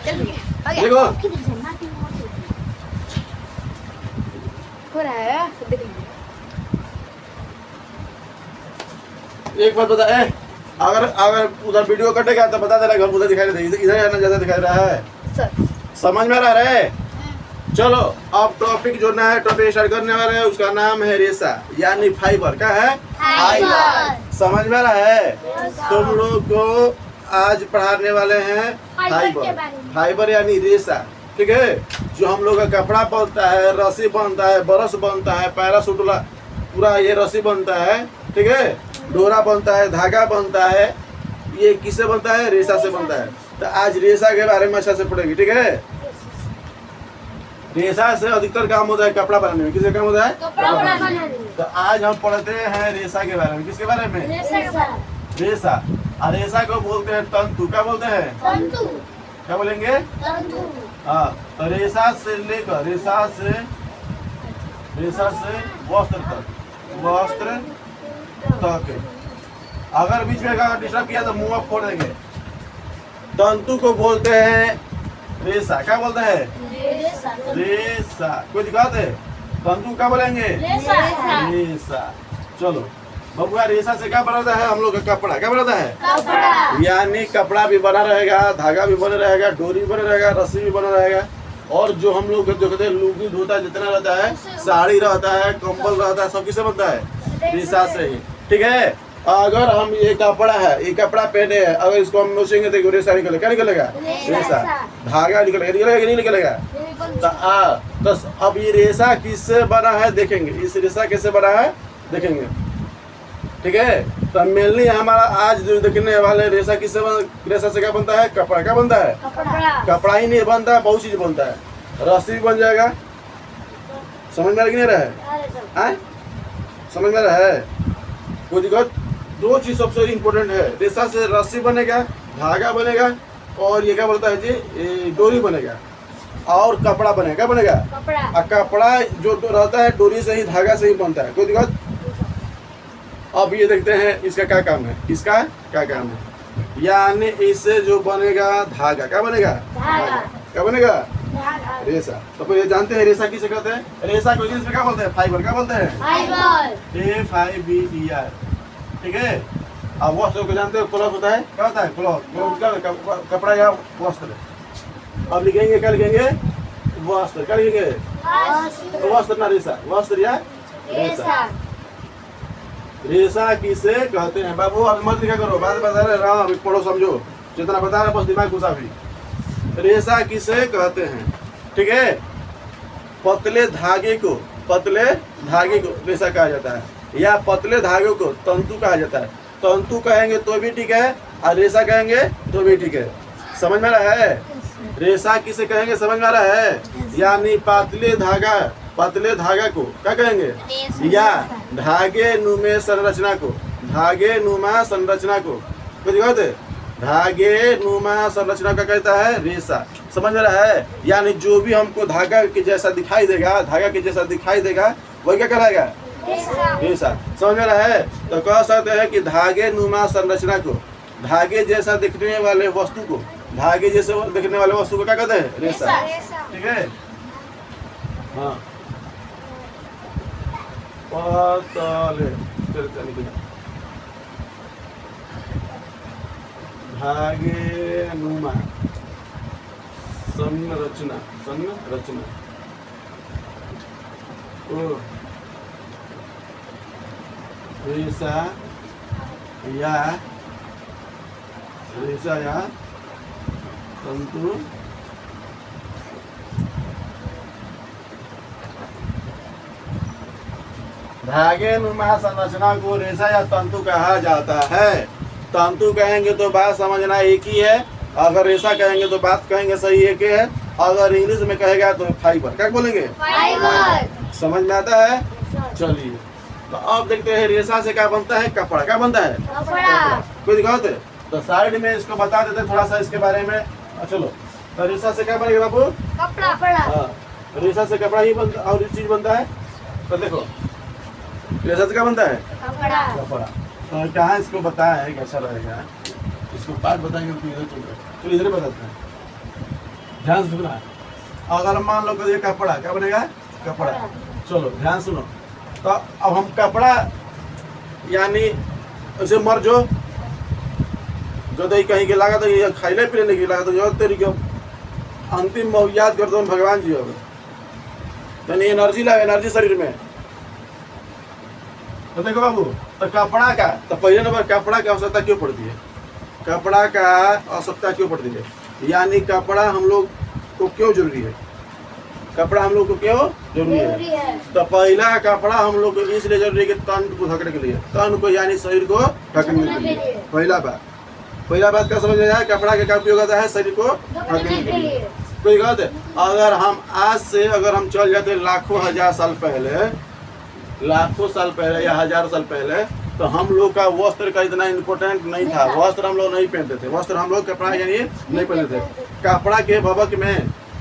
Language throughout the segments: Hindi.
देखो हो रहा है एक बात बता ए, अगर अगर उधर वीडियो कटेगा तो बता देना, घर उधर दिखाई दे, इधर आना ज्यादा दिखाई रहा है। सर समझ में आ रहा है? चलो अब टॉपिक जो ना है, टॉपिक स्टार्ट करने वाले हैं, उसका नाम है रेशा यानी फाइबर। क्या है? फाइबर। समझ में आ रहा है? तुम लोग को आज पढ़ाने वाले हैं फाइबर। फाइबर यानी रेशा, ठीक है? जो हम लोग का कपड़ा बनता है, रस्सी बनता है, ब्रश बनता है, पैराशूट पूरा ये रस्सी बनता है, ठीक है? डोरा बनता है, धागा बनता है, ये किससे बनता है? रेशा से बनता है। तो आज रेशा के बारे में अच्छा से पढ़ेगी, ठीक है? रेशा से अधिकतर काम होता है कपड़ा बनाने में। किसका काम होता है? कपड़ा बनाने में। तो आज हम पढ़ते हैं रेशा के बारे में। किसके बारे में? रेशा। और रेशा को बोलते हैं तंतु। क्या बोलते हैं? तंतु। क्या बोलेंगे? तंतु। हाँ, तो रेशा से लेकर रेशा से वस्त्र तक, अगर बीच में डिस्टर्ब किया तो मुंह फोड़ देंगे। तंतु को बोलते हैं रेशा। क्या बोलते हैं? रेशा। कोई दिक्कत है? तंतु क्या बोलेंगे? रेशा। चलो बबुआ, रेशा से क्या बनाता है हम लोग का? कपड़ा। क्या बनाता है? कपड़ा। यानी कपड़ा भी बना रहेगा, धागा भी बना रहेगा, डोरी बना रहेगा, रस्सी भी बना रहेगा, और जो हम लोग जो कहते हैं लुंगी धोता है, जितना रहता है, साड़ी रहता है, कंबल रहता है, सब किससे बनता है? रेशा से ही, ठीक है? अगर हम ये कपड़ा है, ये कपड़ा पहने हैं, अगर इसको हम नोचेंगे तो रेशा निकलेगा। क्या निकलेगा? रेशा। धागा निकलेगा। निकलेगा कि नहीं निकलेगा? तो अब ये रेशा किससे बना है देखेंगे। इस रेशा कैसे बना है देखेंगे, ठीक है? तो मेनली हमारा आज जो देखने वाले रेशा किससे रेशा से क्या बनता है? कपड़ा। क्या बनता है? कपड़ा ही नहीं बनता है, बहुत चीज बनता है। रस्सी भी बन जाएगा। समझ में आ रहा कि नहीं रहा है? समझ में आ रहा है? कोई दिक्कत? दो चीज सबसे इम्पोर्टेंट है। रेशा से रस्सी बनेगा, धागा बनेगा, और ये क्या बोलता है जी, ये डोरी बनेगा, और कपड़ा बनेगा। क्या बनेगा? और कपड़ा जो रहता है डोरी से ही, धागा से ही बनता है। कोई दिक्कत? अब ये देखते हैं इसका क्या काम है। इसका क्या काम है? यानी इससे जो बनेगा धागा। क्या बनेगा? क्या बनेगा? रेशा। तो फिर ये जानते हैं रेशा किसे कहते हैं? रेशा को इंग्लिश में क्या बोलते हैं? फाइबर। क्या बोलते हैं? FIBER, ठीक है? अब वस्त्र को जानते हो, क्लॉथ होता है। क्या होता है? क्लॉथ। कपड़ा या वस्त्र। अब लिखेंगे, क्या लिखेंगे? वस्त्र। क्या लिखेंगे? वस्त्र ना रेशा। वस्त्र या रेशा। रेशा किसे कहते हैं? बाबू अब मत लिखा करो, बात बता रहे अभी पढ़ो समझो, जितना बता रहे बस दिमाग घुसा भी। रेशा किसे कहते हैं, ठीक है? पतले धागे को रेशा कहा जाता है, या पतले धागे को तंतु कहा जाता है। तंतु कहेंगे तो भी ठीक है, और रेशा कहेंगे तो भी ठीक है। समझ में आ रहा है? रेशा किसे कहेंगे? समझ में आ रहा है? यानी पतले धागा को क्या कहेंगे? या धागे नुमा संरचना को। कोई दिक्कत है? धागे नुमा संरचना का कहता है रेशा। समझ में रहा है? यानी जो भी हमको धागा के जैसा दिखाई देगा वही क्या कहलाएगा? रेशा। समझ में रहा है? तो कह सकते हैं कि धागे नुमा संरचना को, धागे जैसा दिखने वाले वस्तु को, क्या कहते हैं? रेशा। ठीक है? हाँ, धागे नुमा संरचना रेशा या तंतु धागे नुमा संरचना को रेशा या तंतु कहा जाता है। तंतु कहेंगे तो बात समझना एक ही है, अगर रेशा कहेंगे तो बात कहेंगे सही एक ही है, अगर इंग्लिश में कहेगा तो फाइबर। क्या बोलेंगे? फाइबर। समझ में आता है? चलिए, तो अब देखते हैं रेशा से क्या बनता है? कपड़ा। क्या बनता है? कपड़ा। कोई दिक्कत है? तो साइड में इसको बता देते थोड़ा सा इसके बारे में। चलो, तो रेशा से क्या बनेगा बाबू? कपड़ा। हाँ, रेशा से कपड़ा ही बनता, और चीज बनता है। तो देखो रेशा से क्या बनता है? कपड़ा। तो कहाँ इसको बताया है कैसा रहेगा, इसको पार्ट बताएंगे तो इधर चलो इधर बताते हैं। ध्यान से सुनना। अगर मान लो कि ये कपड़ा क्या बनेगा, कपड़ा। चलो ध्यान सुनो। तो अब हम कपड़ा यानी ऐसे मर जो दही कहीं के लागा तो ये खाइले पीने की लागा तो जो तेरी के अंतिम याद कर दो भगवान जी। अब तो नहीं एनर्जी लगा, एनर्जी शरीर में। तो देखो बाबू, तो कपड़ा का तो पहले नंबर कपड़ा की आवश्यकता क्यों पड़ती है, कपड़ा का आवश्यकता क्यों पड़ती है, यानी कपड़ा हम लोग को क्यों जरूरी है, कपड़ा हम लोग को क्यों जरूरी है। तो पहला कपड़ा हम लोग को इसलिए जरूरी है कि तन को ढकने के लिए, तन को यानी शरीर को ढकने के लिए। पहला बात क्या समझ में आया, कपड़ा का क्या उपयोग होता है, शरीर को ढकने के लिए। कोई बात है, अगर हम आज से अगर हम चल जाते लाखों हजार साल पहले, लाखों साल पहले या हजारों साल पहले, तो हम लोग का वस्त्र का इतना इम्पोर्टेंट नहीं था, वस्त्र हम लोग नहीं पहनते थे, वस्त्र हम लोग कपड़ा यानी नहीं पहनते थे। कपड़ा के भवक में,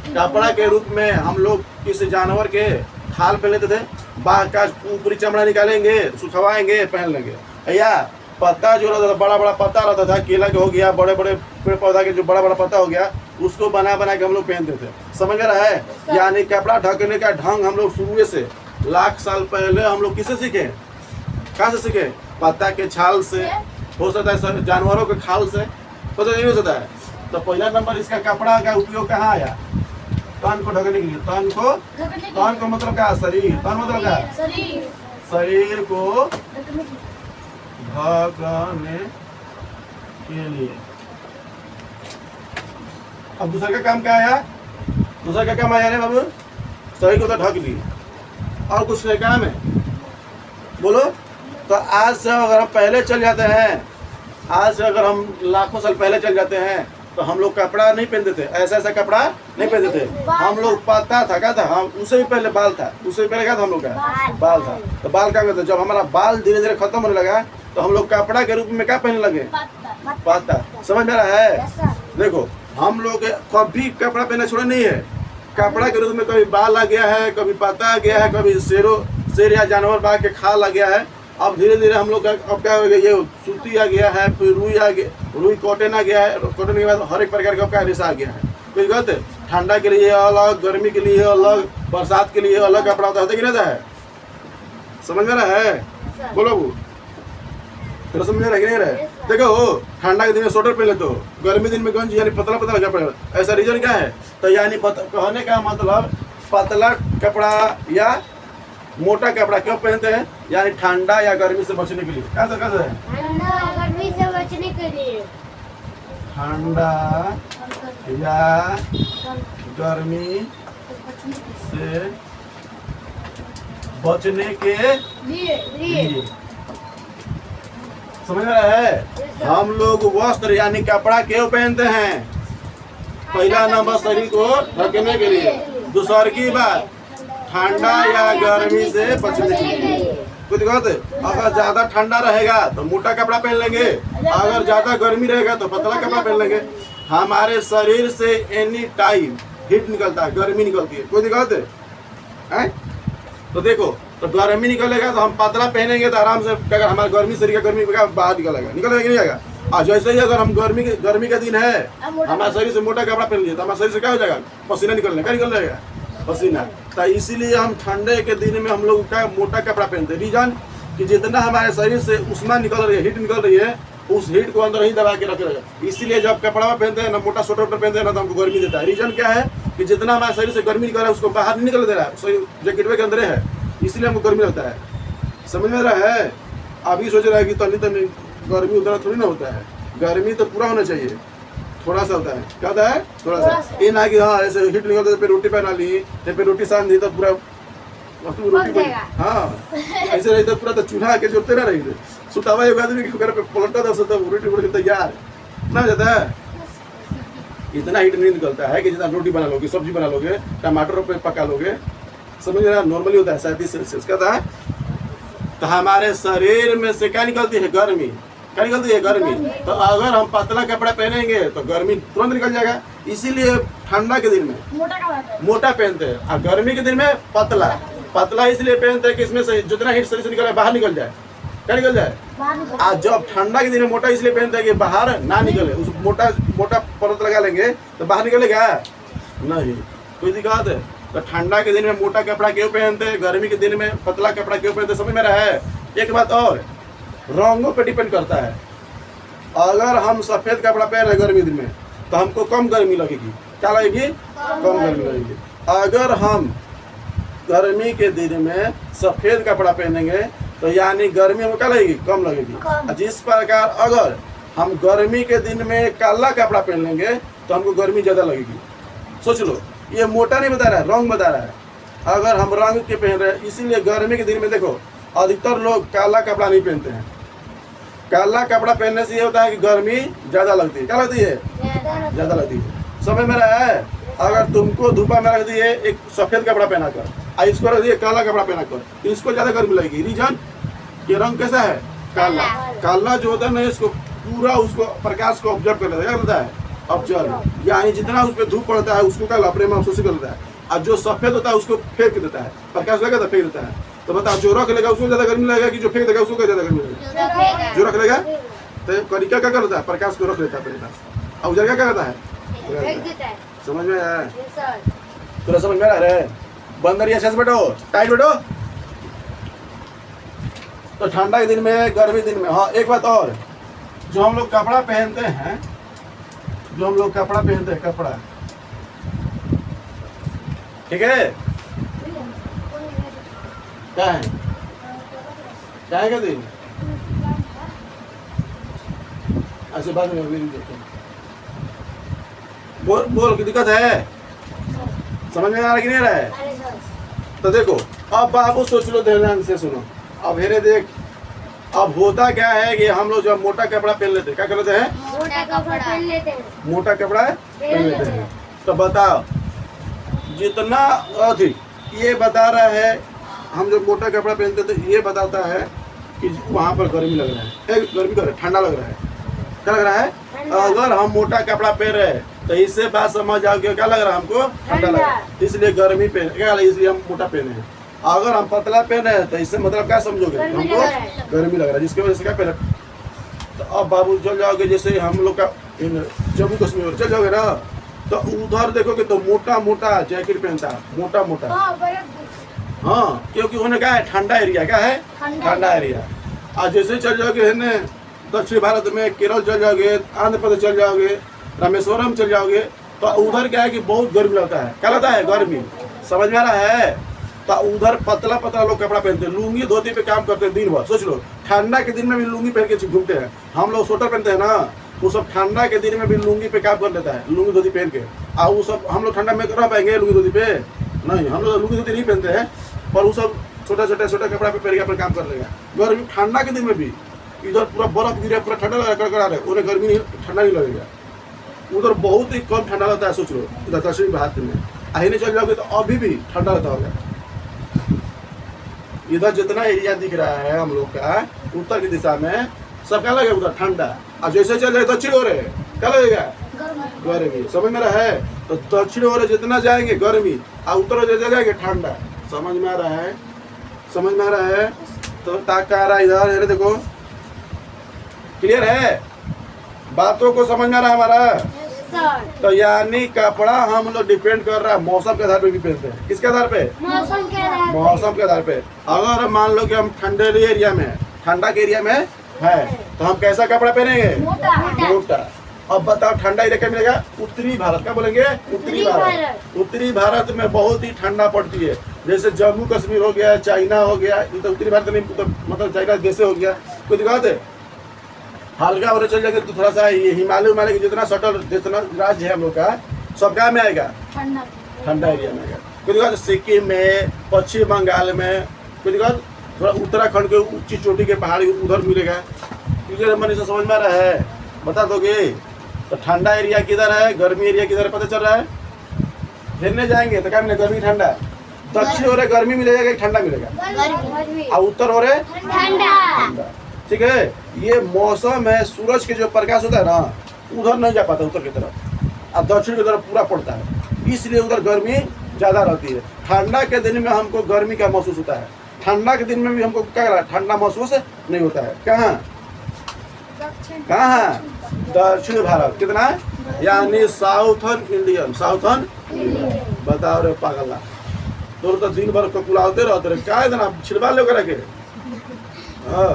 कपड़ा के रूप में हम लोग किसी जानवर के खाल पहन लेते थे, बाघ का ऊपरी चमड़ा निकालेंगे, सुखवाएंगे, पहन लेंगे। या पत्ता जो रहता था, बड़ा बड़ा पत्ता रहता था, केला के हो गया, बड़े बड़े पेड़ पौधा के जो बड़ा बड़ा पत्ता हो गया, उसको बना बना के हम लोग पहनते थे। समझ में रहा है, यानी कपड़ा ढकने का ढंग हम लोग शुरू से लाख साल पहले हम लोग किससे सीखे, कहाँ से सीखे, पत्ता के छाल से, हो सकता है जानवरों के खाल से, तो नहीं हो सकता है। तो पहला नंबर इसका कपड़ा का उपयोग कहाँ आया, तन को ढकने के लिए। तन को मतलब क्या, शरीर। तन मतलब क्या, शरीर को ढकने के लिए। अब दूसरा का काम क्या आया, दूसरा का काम आया रे बाबू, शरीर को तो ढक लिए, और कुछ नहीं काम है, बोलो। तो आज से अगर हम पहले चल जाते हैं, आज से अगर हम लाखों साल पहले चल जाते हैं, तो हम लोग कपड़ा नहीं पहनते थे, ऐसा ऐसा कपड़ा नहीं पहनते थे। हम लोग पत्ता था, क्या था, हम उससे भी पहले बाल था, उससे भी पहले क्या था, हम लोग का बाल था। तो बाल क्या करते, जब हमारा बाल धीरे धीरे खत्म होने लगा, तो हम लोग कपड़ा के रूप में क्या पहनने लगे, पत्ता। समझ में रहा है, देखो हम लोग कभी कपड़ा पहनना छोड़ा नहीं है, कपड़ा के रूप में कभी बाल आ गया है, कभी पत्ता आ गया है, कभी शेर या जानवर बाघ के खाल आ गया है। अब धीरे धीरे हम लोग का अब क्या हो गया, ये सूती आ गया है, फिर रुई आ गया, रुई कॉटन आ गया है, कॉटन के बाद हर एक प्रकार का क्या रेशा आ गया है। कोई गलत है, ठंडा के लिए अलग, गर्मी के लिए अलग, बरसात के लिए अलग कपड़ा होता है कि नहीं होता है, समझ में रहा है, बोलो वो तेरा समझ में रह नहीं रहे। देखो ठंडा के दिन में स्वेटर पहन लेते हो, गर्मी दिन में गंजी यानी पतला पतला कपड़ा, ऐसा रीजन क्या है, तो यानी कहने का मतलब पतला कपड़ा या मोटा कपड़ा क्यों पहनते हैं, यानी ठंडा या गर्मी से बचने के लिए। कैसे कैसे है, गर्मी से बचने के लिए, ठंडा या गर्मी से बचने के लिए। समझ में रहा है, हम लोग वस्त्र यानी कपड़ा क्यों पहनते हैं, पहला नंबर शरीर को ढकने के लिए, दूसरा की बात ठंडा या गर्मी से बचने के लिए। कुछ बात है, अगर ज्यादा ठंडा रहेगा तो मोटा कपड़ा पहन लेंगे, अगर ज्यादा गर्मी रहेगा तो पतला कपड़ा पहन लेंगे। हमारे शरीर से एनी टाइम हीट निकलता है, गर्मी निकलती है, कोई दिक्कत है? तो देखो, तो गर्मी निकलेगा तो हम पतला पहनेंगे तो आराम से अगर हमारा गर्मी शरीर का गर्मी बाहर निकलेगा कि नहीं आएगा। और जैसे ही अगर हम गर्मी का दिन है, हमारे शरीर से मोटा कपड़ा पहन लिए तो हमारे शरीर से क्या हो जाएगा, पसीना निकलने का निकल जाएगा, पसीना। तो इसीलिए हम ठंडे के दिन में हम लोग का मोटा कपड़ा पहनते हैं, रीजन कि जितना हमारे शरीर से उष्मा निकल रही है, हीट निकल रही है, उस हीट को अंदर ही दबा के रख रहेगा। इसलिए जब कपड़ा पहनते हैं ना, मोटा स्वेटर पहनते हैं ना, तो हमको गर्मी देता है। रीजन क्या है कि जितना हमारे शरीर से गर्मी निकल रहा है उसको बाहर नहीं निकल दे रहा है, जैकेट के अंदर है, इसलिए हमको गर्मी लगता है। समझ में रहा है, अभी सोच रहा है कि तनी गर्मी उतना थोड़ी ना होता है, गर्मी तो पूरा होना चाहिए, थोड़ा सा होता है। क्या होता है, थोड़ा सा। ये ना कि हाँ ऐसे हीट निकलते फिर रोटी पहना ली, फिर रोटी सान दी तो पूरा रोटी बन, हाँ ऐसे रहता पूरा, तो चूल्हा के जोड़ते ना रही, सुतावा एक आदमी के घर पे पलटा था, तो रोटी बन के तैयार ना जाता है। इतना हीट नहीं निकलता है कि जितना रोटी बना लोगे, सब्जी बना लोगे, टमाटर पे पका लोगे, समझ रहा, नॉर्मली होता है 37 सेल्सियस। क्या था, तो हमारे शरीर में से क्या निकलती है, गर्मी। क्या निकलती है, गर्मी। तो अगर हम पतला कपड़ा पहनेंगे तो गर्मी तुरंत निकल जाएगा। इसीलिए ठंडा के दिन में मोटा पहनते हैं, और गर्मी के दिन में पतला इसलिए पहनते हैं कि इसमें से जितना हीट शरीर से निकले बाहर निकल जाए। क्या निकल जाए, आज जब ठंडा के दिन में मोटा इसलिए पहनते हैं कि बाहर ना निकले, उस मोटा परत लगा लेंगे तो बाहर निकलेगा, नहीं, कोई दिक्कत है? तो ठंडा के दिन में मोटा कपड़ा क्यों पहनते हैं, गर्मी के दिन में पतला कपड़ा क्यों पहनते हैं, समझ में रहा है? एक बात और, रंगों पे डिपेंड करता है। अगर हम सफ़ेद कपड़ा पहन रहे गर्मी दिन में तो हमको कम गर्मी लगेगी। क्या लगेगी? कम गर्मी लगेगी। अगर हम गर्मी के दिन में सफ़ेद कपड़ा पहनेंगे तो यानी गर्मी में क्या लगेगी? कम लगेगी। जिस प्रकार अगर हम गर्मी के दिन में काला कपड़ा पहन लेंगे तो हमको गर्मी ज़्यादा लगेगी। सोच लो, ये मोटा नहीं बता रहा है, रंग बता रहा है। अगर हम रंग के पहन रहे हैं, इसीलिए गर्मी के दिन में देखो अधिकतर लोग काला कपड़ा नहीं पहनते हैं। काला कपड़ा पहनने से ये होता है कि गर्मी ज़्यादा लगती है। क्या लगती है? ज़्यादा लगती है। समझ में रहा है? अगर तुमको धूपा में रख दिए एक सफ़ेद कपड़ा पहना कर और इसको रख दिए काला कपड़ा पहना कर तो इसको ज़्यादा गर्मी लगेगी। रीजन, ये रंग कैसा है? काला। काला जो होता है ना, इसको पूरा उसको प्रकाश को ऑब्जर्व कर लेता है। क्या करता है? ऑब्जर्व, यानी जितना उस पर धूप पड़ता है उसको क्या अपने महसूस कर लेता है। और जो सफ़ेद होता है उसको फेंक देता है, प्रकाश लगेगा तो फेंक देता है। तो बताओ, जो रख लेगा उसको ज़्यादा गर्मी लगेगा कि जो फेंक देगा उसको क्या ज़्यादा गर्मी लगेगा? जो रख लेगा। तो करिका क्या करता है? प्रकाश को रख लेता है अपने पास, और उजर क्या करता है? समझ में आया? थोड़ा समझ में आ रहा है? बंद करिए, अच्छे से बैठो, टाइट बैठो। तो ठंडा के दिन में, गर्मी दिन में, हाँ एक बात और, जो हम लोग कपड़ा पहनते हैं, जो हम लोग कपड़ा पहनते हैं, कपड़ा, ठीक है, क्या है? क्या है? क्या दिन ऐसे बाद में देखते हैं। बोल बोल, की दिक्कत है? समझ में आ रहा कि नहीं आ रहा है? तो देखो, अब बाबू सोच लो, ध्यान से सुनो। अब हेरे देख, अब होता क्या है कि हम लोग जब मोटा कपड़ा पहन लेते हैं, क्या कर लेते हैं? मोटा कपड़ा पहन लेते हैं। मोटा कपड़ा पहन लेते हैं। तो बताओ, जितना अधिक ये बता रहा है, हम जब मोटा कपड़ा पहनते तो ये बताता है कि वहाँ पर गर्मी लग रहा है, गर्मी कर ठंडा लग रहा है। क्या लग रहा है? अगर हम मोटा कपड़ा पहन रहे हैं तो इससे बात समझ आओ कि क्या लग रहा है? हमको ठंडा लग रहा है, इसलिए गर्मी पहन, क्या इसलिए हम मोटा पहने हैं। अगर हम पतला पहने हैं तो इससे मतलब क्या समझोगे? हमको गर्मी लग रहा है, जिसकी वजह से क्या पहले। तो अब बाबू चल जाओगे, जैसे हम लोग का जम्मू कश्मीर चल जाओगे ना, तो उधर देखोगे तो मोटा मोटा जैकेट पहनता है, मोटा मोटा। हाँ, क्योंकि उन्हें क्या है? ठंडा एरिया। क्या है? ठंडा एरिया। और जैसे चल जाओगे है दक्षिण भारत में, केरल चल जाओगे, आंध्र प्रदेश चल जाओगे, रामेश्वरम चल जाओगे, तो उधर क्या है कि बहुत गर्मी लगता है। क्या लगता है? गर्मी। समझ में आ रहा है? तो उधर पतला पतला लोग कपड़ा पहनते हैं, लुंगी धोती पे काम करते हैं दिन भर। सोच लो, ठंडा के दिन में भी लुंगी पहन के घूमते हैं। हम लोग स्वेटर पहनते हैं ना, वो सब ठंडा के दिन में भी लुंगी पे काम कर लेता है, लुंगी धोती पहन के। और वो सब हम लोग ठंडा में रह पाएंगे लुंगी धोती पे? नहीं, हम लोग लुंगी धोती नहीं पहनते हैं, पर वो सब छोटा छोटा कपड़ा पे पहन के अपना काम कर लेगा। गर्मी ठंडा के दिन में भी इधर पूरा बर्फ गिरा, पूरा ठंडा लगा कड़कड़ा रहा है, उन्हें गर्मी नहीं, ठंडा नहीं लगेगा। उधर बहुत ही कम ठंडा लगता है। सोच लो, इधर दक्षिण भारत में आहिने चल जाओगे तो अभी भी ठंडा रहता होगा। इधर जितना एरिया दिख रहा है हम लोग का उत्तर की दिशा में, सब क्या लगेगा? उधर ठंडा। और जैसे चल जाए दक्षिण हो रहे, क्या लगेगा? गर्मी। समझ में रहा है? तो दक्षिण हो रहे जितना जाएंगे गर्मी, और उत्तर जैसे जाएंगे ठंडा। समझ में आ रहा है? समझ में आ रहा है? तो ताक आ रहा है इधर, देखो, क्लियर है? बातों को समझ में आ रहा है हमारा? तो यानी कपड़ा हम लोग डिपेंड कर रहा है मौसम के आधार पे भी पहनते हैं। किसके आधार पे? मौसम के आधार पे। मौसम के आधार पे। अगर मान लो कि हम ठंडे एरिया में, ठंडा के एरिया में है, तो हम कैसा कपड़ा पहनेंगे? मोटा। अब बताओ, ठंडा एरिया क्या मिलेगा? उत्तरी भारत। क्या बोलेंगे? उत्तरी भारत। उत्तरी भारत में बहुत ही ठंडा पड़ती है, जैसे जम्मू कश्मीर हो गया, चाइना हो गया। ये तो उत्तरी भारत नहीं, तो मतलब चाइना जैसे हो गया। कोई दिक्कत है? हल्का और चल जाएगा तो थोड़ा सा ये हिमालय के जितना सटल जितना राज्य है हम लोग का, सब क्या में आएगा? ठंडा एरिया में आएगा। कोई दिक्कत? सिक्किम में, पश्चिम बंगाल में, कोई दिक्कत? थोड़ा उत्तराखंड के ऊंची चोटी के पहाड़ी उधर मिलेगा। क्लियर मन से समझ में आ रहा है? बता दोगे? तो ठंडा एरिया किधर है, गर्मी एरिया किधर है, पता चल रहा है? घेरने जाएंगे तो क्या मिलेगा? गर्मी ठंडा। दक्षिण हो रहे गर्मी मिलेगा कि ठंडा मिलेगा? और उत्तर हो रहे ठंडा। ठीक है? ये मौसम है, सूरज के जो प्रकाश होता है ना, उधर नहीं जा पाता उत्तर की तरफ, और दक्षिण की तरफ पूरा पड़ता है, इसलिए उधर गर्मी ज़्यादा रहती है। ठंडा के दिन में हमको गर्मी का महसूस होता है, ठंडा के दिन में भी हमको क्या ठंडा महसूस नहीं होता है। कहाँ? दक्षिण भारत। कितना? यानी साउथर्न इंडियन। साउथर्न बताओ रे पागला, तो दिन भर ककुलाते रहते रहे, क्या इतना छिड़वा लो करा के। हाँ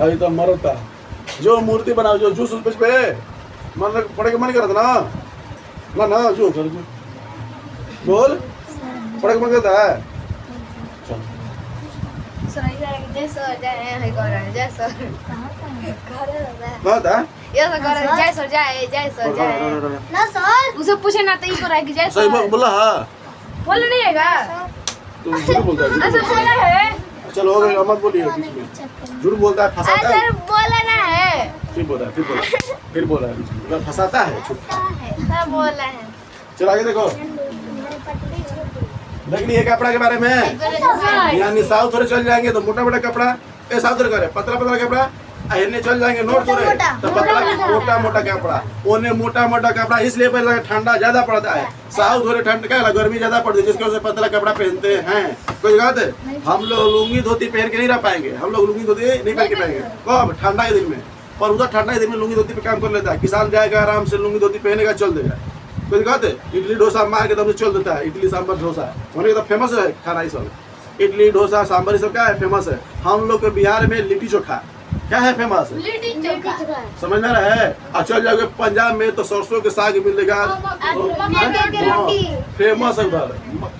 अभी तो मरता जो मूर्ति बनाओ, जो जूस उस पे मन पड़े के मन करता ना ना जो कर जो बोल पड़े के मन करता है। चल जय सर जय सर कहता है जय सर जय ना सर उसे पूछे ना तो ही करा कि जय सही सर बोला। हाँ बोल नहीं है का तू झूठ बोलता है, ऐसा बोला है चलो हो गया, मत बोलिए बीच में। झूठ बोलता है, फंसाता है। सर बोला ना है फिर बोला फिर बोला है बीच में, फंसाता है। चुप सर बोला है चल आगे देखो, देख लिए कपड़ा के बारे में। यानी साउथ और चल जाएंगे तो मोटा मोटा कपड़ा, ए साउथ और करे पतला पतला कपड़ा, हिलने चल जाएंगे नॉर्थ और तो पतला मोटा मोटा कपड़ा। ओने मोटा मोटा कपड़ा इसलिए पहले ठंडा ज्यादा पड़ता है, साउथ और ठंड का गर्मी ज्यादा पड़ती है, जिसकी वजह से पतला कपड़ा पहनते हैं। कोई बात है, हम लोग लुंगी धोती पहन के नहीं रह पाएंगे, हम लोग लुंगी धोती नहीं पहन के पाएंगे कब ठंडा के दिन में। पर उधर ठंडा के दिन में लुंगी धोती पे काम कर लेता है, किसान जाएगा आराम से लुंगी धोती पहनेगा चल देगा। कोई कहते इडली डोसा मार के दम से चल देता है। इडली सांभर डोसा होने का तो फेमस है खाना, इस सब इडली डोसा सांभर ये सब क्या है फेमस है। हम लोग के बिहार में लिट्टी चोखा क्या है फेमस है, समझ में रहा है। और चल जाओगे पंजाब में तो सरसों के साग मिलेगा, फेमस है उधर,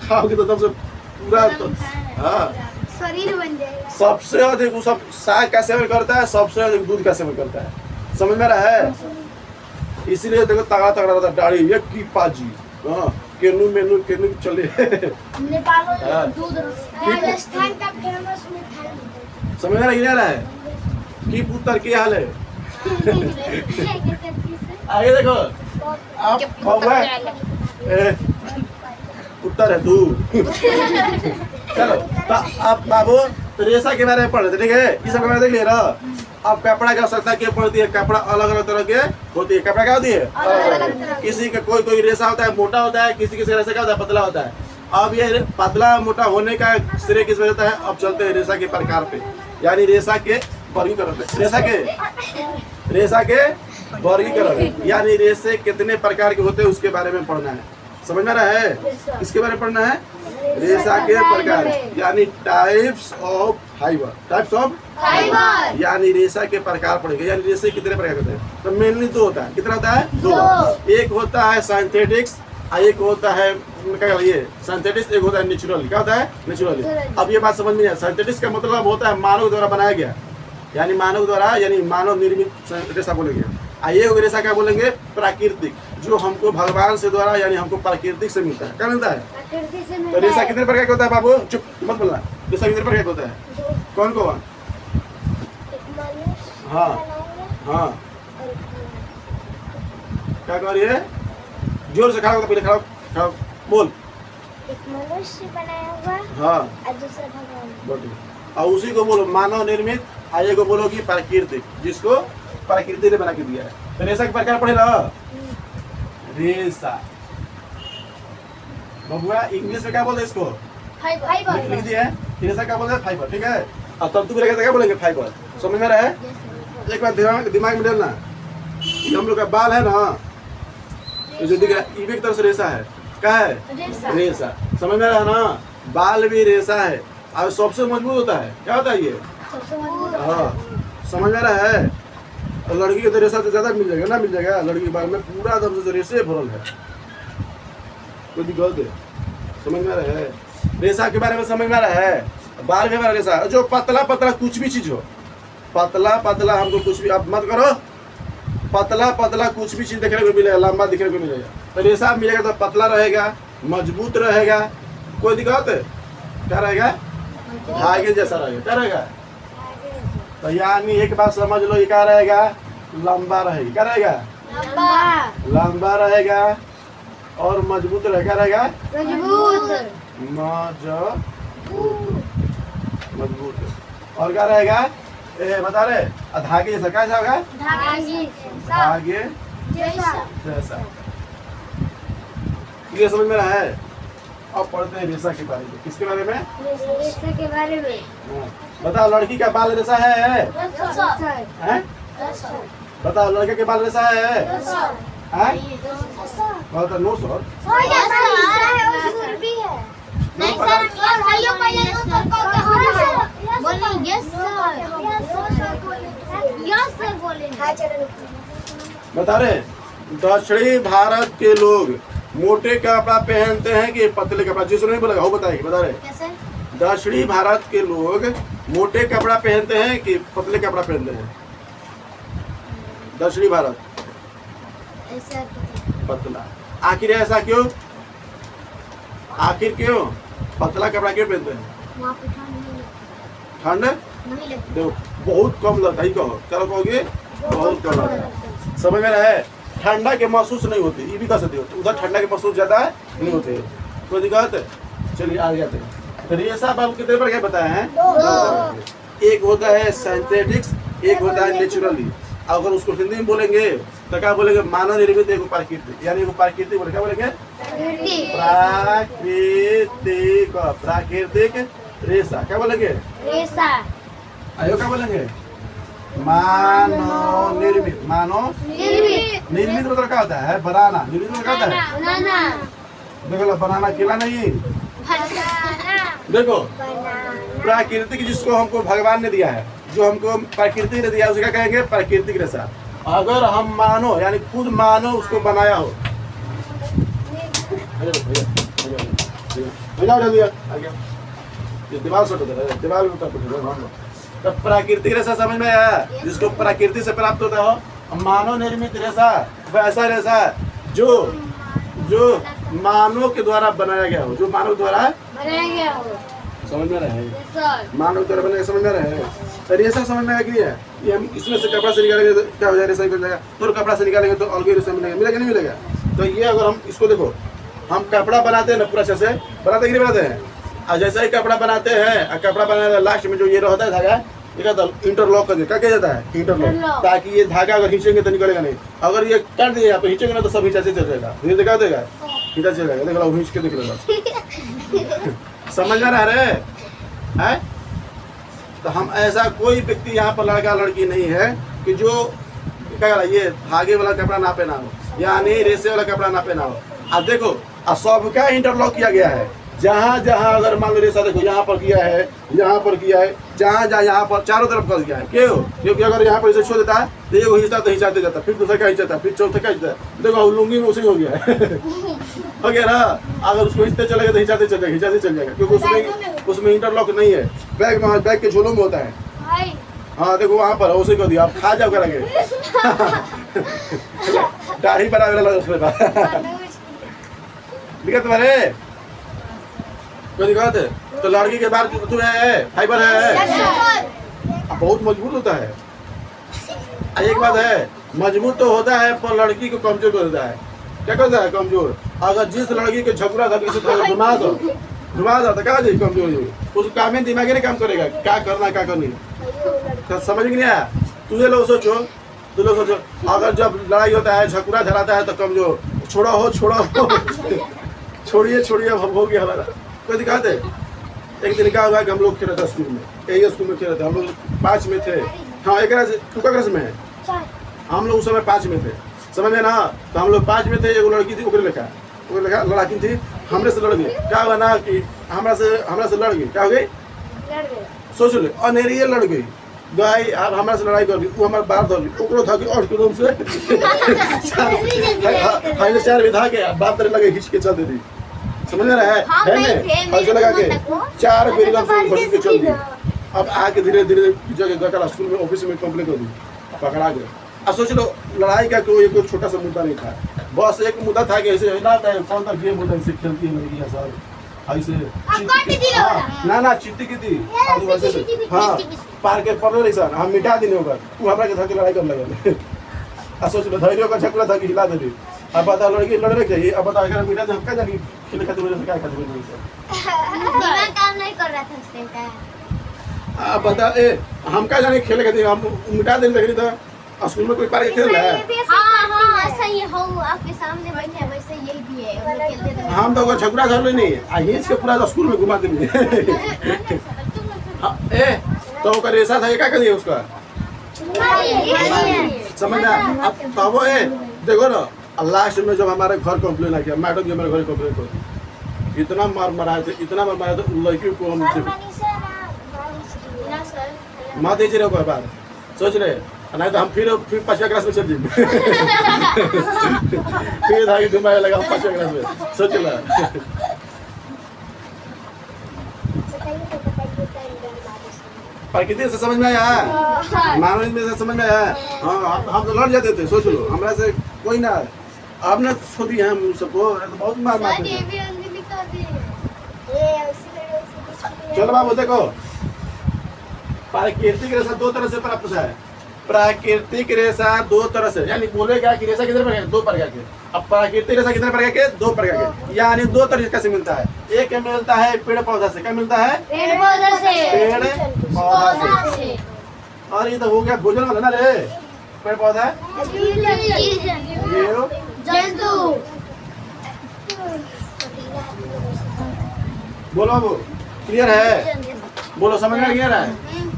खाओगे तो सबसे पूरा तो हाँ शरीर बन जाएगा। सबसे अधिक वो सब साग का सेवन करता है, सबसे अधिक दूध का सेवन करता है, समझ में रहा है। इसीलिए देखो तगड़ा तगड़ा रहता है, दाढ़ी एक की पाजी। हाँ केनू मेनू केनू चले नेपाल में हाँ। दूध राजस्थान का फेमस मिठाई समझ में रहा है की पुत्र की हाल है। आगे देखो आप बउआ उत्तर है तू। चलो तो आप बाबू रेशा के बारे में पढ़ रहे थे, ठीक है, ये सब के बारे में देख ले रहा। अब कपड़ा की आवश्यकता क्या पड़ती है, कपड़ा अलग अलग तरह के होती है। कपड़ा क्या होती है, किसी का कोई रेशा होता है मोटा होता है, किसी रेशा क्या होता है पतला होता है। अब ये पतला मोटा होने का श्रेय किस वजह है, अब चलते हैं रेशा के प्रकार पे, यानी रेशा के वर्गीकरण पे। रेशा के वर्गीकरण यानी रेशे कितने प्रकार के होते हैं उसके बारे में पढ़ना है, समझ में रहा है। इसके बारे में पढ़ना है रेशा के प्रकार, यानी types of fibre. Types of fibre यानी रेशा के प्रकार पढ़ेंगे, यानी रेशे कितने प्रकार होते हैं। तो मेनली दो होता है, कितना होता है दो। एक होता है सिंथेटिक्स और एक होता है क्या ये सिंथेटिक्स, एक होता है नेचुरल। क्या होता है नेचुरली। अब ये बात समझ में आया, सिंथेटिक्स का मतलब होता है मानव द्वारा बनाया गया, यानी मानव द्वारा यानी मानव निर्मित रेशा बोलेंगे। ये रेशा क्या बोलेंगे प्राकृतिक, जो हमको भगवान से द्वारा यानी हमको प्राकृतिक से मिलता है। क्या मिलता है, तो रेशा कितने प्रकार का होता है बाबू, चुप मत बोलना। रेशा कितने प्रकार का होता है, कौन कौन। हाँ हाँ क्या कह रही है, जोर से खड़ा पहले खड़ा बोल। एक मनुष्य बनाया हुआ हाँ और दूसरा भगवान। और उसी को बोलो मानव निर्मित, आइए को बोलो कि प्राकृतिक, जिसको प्रकृति ने बना के दिया है। तो रेशा के प्रकार पढ़े ना, रेशा बबुआ इंग्लिश में क्या बोलते हैं इसको, फाइबर लिख दिया है। रेशा क्या बोलते हैं फाइबर, ठीक है। और तब तू क्या बोलेंगे फाइबर, समझ में रहा है। एक बार दिमाग में डालना, ये हम लोग का बाल है ना, ये जो दिख रहा है एक तरह से रेशा है, क्या है रेशा, समझ में रहा ना। बाल भी रेशा है और सबसे मजबूत होता है, क्या होता है ये, हाँ समझ में रहा है। और लड़की के तो रेशा तो ज्यादा मिल जाएगा ना, मिल जाएगा लड़की के बाल में पूरा दम से रेशे भरल है, कोई दिक्कत है, समझ में रहा है। रेशा के बारे में समझ में रहा है, बाल के बारे में रेशा जो पतला पतला कुछ भी चीज हो, पतला पतला हमको कुछ भी आप मत करो, पतला पतला कुछ भी चीज देखने को मिलेगा, लंबा दिखने को मिलेगा। तो रेशा मिलेगा तो पतला रहेगा, मजबूत रहेगा, कोई दिक्कत है, क्या रहेगा धागे जैसा रहेगा, क्या रहेगा। तो यानी एक बात समझ लो, ये क्या रहेगा लंबा रहेगा, क्या रहेगा लंबा रहेगा और मजबूत रहेगा, रहेगा मजबूत और क्या रहेगा बता रहे धागे जैसा, क्या होगा धागे जैसा। ये समझ में रहा है। अब पढ़ते हैं रेशा के बारे में, किसके बारे में, रेशा के बारे में। बताओ लड़की का बाल रेशा है? बताओ लड़के के बाल रेसा है? हैं? बहुत 9 सौ। नहीं सर, भाइयों पहले यस सर बोले। बता रहे दक्षिणी भारत के लोग मोटे कपड़ा पहनते हैं कि पतले कपड़ा? जिसने नहीं बोला वो बताएगी। बता रहे कैसे? दक्षिणी भारत के लोग मोटे कपड़ा पहनते हैं कि पतले कपड़ा पहनते हैं? दक्षिणी भारत ऐसा पतला। आखिर ऐसा क्यों? आखिर क्यों पतला कपड़ा क्यों पहनते हैं? वहाँ पे ठंड नहीं लगती। ठंड नहीं लगती। देखो बहुत कम लगता है। कहो चलो कहोगे बहुत कम लगता है। समझ में रहे ठंडा के महसूस नहीं होती। ये भी कह सकते हो उधर ठंडा के महसूस ज्यादा नहीं होते। कोई दिक्कत? चलिए आगे जाते हैं। तो रेशा बाल कितने पर क्या बताए हैं? एक होता है सिंथेटिक्स, एक होता है नेचुरली। अगर उसको हिंदी में बोलेंगे तो क्या बोलेंगे? मानव निर्मित, एक प्राकृतिक। यानी प्राकृतिक बोले क्या बोलेंगे? प्राकृतिक। प्राकृतिक रेशा क्या बोलेंगे? रेशा आयो क्या बोलेंगे? मानव निर्मित। मानव निर्मित मतलब क्या होता है? बनाना। निर्मित मतलब क्या होता है? बनाना देखो लो, बनाना केला नहीं। देखो प्राकृतिक जिसको हमको भगवान ने दिया है, जो हमको प्राकृतिक ने दिया है, उसे क्या कहेंगे? प्राकृतिक रेशा। अगर हम मानो यानी खुद मानो उसको बनाया हो। दीवार से दीवार तो प्राकृतिक रेशा समझ में आया? जिसको प्रकृति से प्राप्त होता हो। मानव निर्मित रेशा वैसा रेशा जो जो मानव के द्वारा बनाया गया हो, जो मानव द्वारा बनाया गया हो। समझ में रहे? सर मानव द्वारा बनाया समझ में रहे? तो रेशा समझ में आ गई है। ये हम इसमें से कपड़ा से निकालेंगे तो क्या हो जाएगा? रेशा निकल जाएगा। तो कपड़ा से निकालेंगे तो अलग रेशा मिलेगा। मिलेगा नहीं मिलेगा? तो ये अगर हम इसको देखो, हम कपड़ा बनाते हैं ना पूरा अच्छे से बनाते कि नहीं बनाते हैं? और जैसा ही कपड़ा बनाते हैं और कपड़ा बनाने लास्ट में जो ये रहता है धागा, ये कहता है इंटरलॉक कर दिया। क्या किया जाता है? इंटरलॉक। ताकि ये धागा अगर खींचेंगे तो निकलेगा नहीं। अगर ये काट दिए यहाँ पे खींचेंगे ना तो सब हिंचा से चल जाएगा। ये दिखा देगा खींचा चल जाएगा। देख लो खींच के देख लो। समझ में आ रहे हैं? तो हम ऐसा कोई व्यक्ति यहाँ पर लड़का लड़की नहीं है कि जो क्या ये धागे वाला कपड़ा ना पहना हो, यानी रेशे वाला कपड़ा ना पहना हो। अब देखो सबका इंटरलॉक किया गया है। जहाँ जहाँ अगर मान लो रेशा देखो यहाँ पर किया है, यहाँ पर किया है, जहाँ जहाँ यहाँ पर चारों तरफ कर दिया है। क्यों? क्योंकि अगर यहाँ पर इसे छोड़ देता है तो ये हिंचता तो हिंचाते जाता, फिर दूसरा क्या हिंचाता, फिर चौथा क्या हिंचता। देखो लुंगी में उसी हो गया हो गया ना। अगर उसको हिंचते चलेगा तो हिंचाते चल जाएगा, हिंचाते चल जाएगा, क्योंकि उसमें इंटरलॉक नहीं है। बैग के झोलों में होता है। हाँ देखो वहाँ पर उसी को दिया, आप खा जाओ करेंगे। दाढ़ी बना दिक्कत तुम्हारे कोई दिक्कत है? तो लड़की के बाल तुम्हें है फाइबर है, बहुत मजबूत होता है। एक बात है मजबूत तो होता है पर लड़की को कमजोर कर देता है। क्या करता है? कमजोर। अगर जिस लड़की के झगड़ा था घुमा दो तो क्या जी कमजोर उस काम में दिमाग नहीं काम करेगा। क्या करना क्या करनी तो समझ में नहीं आया। तुझे लोग सोचो, तुम लोग सोचो अगर जब लड़ाई होता है झगड़ा धराता है तो कमजोर। छोड़ा हो छोड़िए अब हो गया हमारा। कोई दिक्कत है? एक दिन क्या हुआ कि हम लोग खेल रहे थे स्कूल में, यही स्कूल में खेल रहे थे। हम लोग 5 में थे। हाँ एक तू क्या क्लास में है? हम लोग उस समय 5 में थे, समझ में ना। तो हम लोग 5 में थे। एक लड़की थी, ओकरे लिखा लड़की थी, हमरे से लड़ गई। क्या हुआ ना कि हमरा से लड़ गई। क्या हो गई? सोच ले अनेरी लड़ गई गाय। अब हमारे से लड़ाई कर ली, वो हमारे बात धर ली, ओकरो था कि और एकदम से 4 विधा के बात करने लगे, खींच के चल देती। समझ में रहा है? ऐसे लगा के 4 बेरिगम से के चल दी। अब आके धीरे धीरे जगह गया स्कूल में, ऑफिस में कंप्लेंट कर दी, पकड़ा गया। अब सोच लो लड़ाई का कोई छोटा सा मुद्दा नहीं था। बस एक मुद्दा था कि ऐसे ना कौन था गेम होता है, खेलती है लड़की सर ऐसे ना चिट्टी की थी। हाँ पार के पड़े नहीं सर, हम मिटा देने होगा। तू हमारा के धक्के लड़ाई कर लगे। अब सोच लो धैर्य का झगड़ा था कि हिला दे। अब बता लड़की लड़ रही चाहिए। अब बता अगर मिटा दे हम क्या जानी खेल खाते वजह से क्या खाते वजह से काम नहीं कर रहा था उससे का। अब बता हम क्या जाने खेल खाते हम मिटा देने लगे। तो स्कूल में कोई पार के खेल रहा है? हाँ ऐसा ही हो आपके सामने बैठे वैसे यही भी है। हम तो झगड़ा कर नहीं हिंच के पूरा स्कूल में घुमा देंगे। तो रेशा था क्या करिए उसका? समझ में आया? अब तब है देखो ना, लास्ट में जब हमारे घर कंप्लेन आ गया, मैडम जी हमारे घर कंप्लेन कर, इतना मार मराए थे, इतना मार मराए थे लड़की को हम ना सर माँ दीजिए रहो कोई बार सोच रहे, नहीं तो हम फिर 5वीं क्लास में चल जाएंगे। फिर धागे घुमाए लगा हम 5वीं क्लास में, सोच रहा प्रकृति से समझ में आया, मानव में से समझ में आया। हाँ हम तो लड़ जाते थे, सोच लो हमरा से कोई ना, आपने छोड़ी है हम सबको, तो बहुत मार मारते थे। भी अंजलि कर दे ये उसी चलो बाबू देखो, प्राकृतिक रेशा दो तरह से प्राप्त होता है। प्राकृतिक रेशा दो तरह से, यानी बोलेगा कि रेशा कितने प्रकार के? 2 प्रकार के। अब प्राकृतिक रेशा कितने प्रकार के? 2 प्रकार के, यानी 2 तरीके से मिलता है। एक मिलता है पेड़ पौधा से, क्या मिलता है? पेड़ पौधा से पेड़ पौधा से। और ये तो हो गया भोजन वाला ना रे, पेड़ पौधा जीव जंतु। बोलो बाबू, क्लियर है? बोलो समझ में क्लियर है?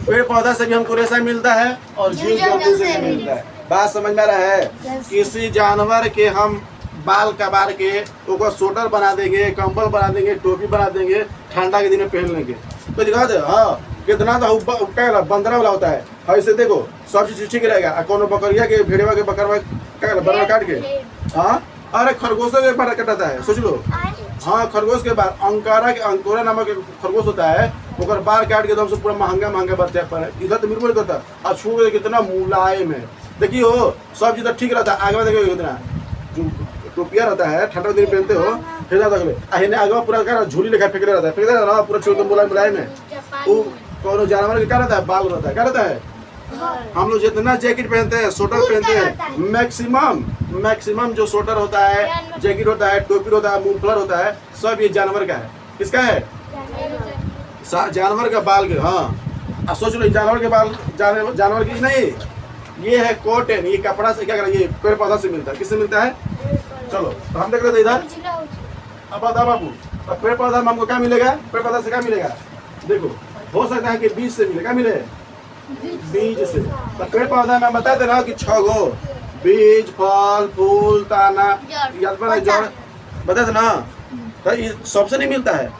पेड़ पौधा से भी हमको रेशा मिलता है और जीव जंतु से भी मिलता है। बात समझ में आ रहा है? किसी जानवर के हम बाल कबार के उसको स्वेटर बना देंगे, कंबल बना देंगे, टोपी बना देंगे, ठंडा के दिन में पहन लेंगे तो दिखा दे। हाँ कितना तो बंदरा वाला होता है, ऐसे देखो सब चीज ठीक रहेगा। कौन बकरिया के भेड़वा के बकरवा काट के, हाँ अरे खरगोशों के बाल कटाता है, सोच लो। हाँ खरगोश के बाल, अंकोरा नामक खरगोश होता है, ओकर बाल काट के एकदम से पूरा महंगा बच्चा पर इधर तो बिल्कुल करता और छू के कितना मुलायम है। देखिए हो सब चीज ठीक रहता है। आगे में देखिए कितना जो टोपिया रहता है, ठंडा दिन पहनते हो, फिर अगले आगे पूरा क्या झूली लेखा फेंक रहता है, फेंक रहता है पूरा छोड़ मुलायम है। वो कौन जानवर का क्या रहता है? बाल रहता है, क्या रहता है? हम लोग जितना जैकेट पहनते हैं, स्वेटर पहनते हैं, मैक्सिमम जो स्वेटर होता है, जैकेट होता है, टोपी होता है, मुफलर होता है, सब ये जानवर का है। किसका है? जानवर का बाल के। हाँ अब सोच लो जानवर के बाल, जानवर की नहीं, ये है कॉटन, ये कपड़ा से क्या करेंगे? पेड़ पौधा से मिलता है। किससे मिलता है? चलो तो हम देख रहे थे इधर। अब बताओ बाबू, अब पेड़ पौधा में हमको क्या मिलेगा? पेड़ पौधा से क्या मिलेगा? देखो हो सकता है कि बीज से मिले, क्या मिले? बीज से। तो पेड़ पौधा में बताते ना कि 6 गो बीज, फल, फूल, ताना, जड़ बताते ना। तो ये सबसे नहीं मिलता है,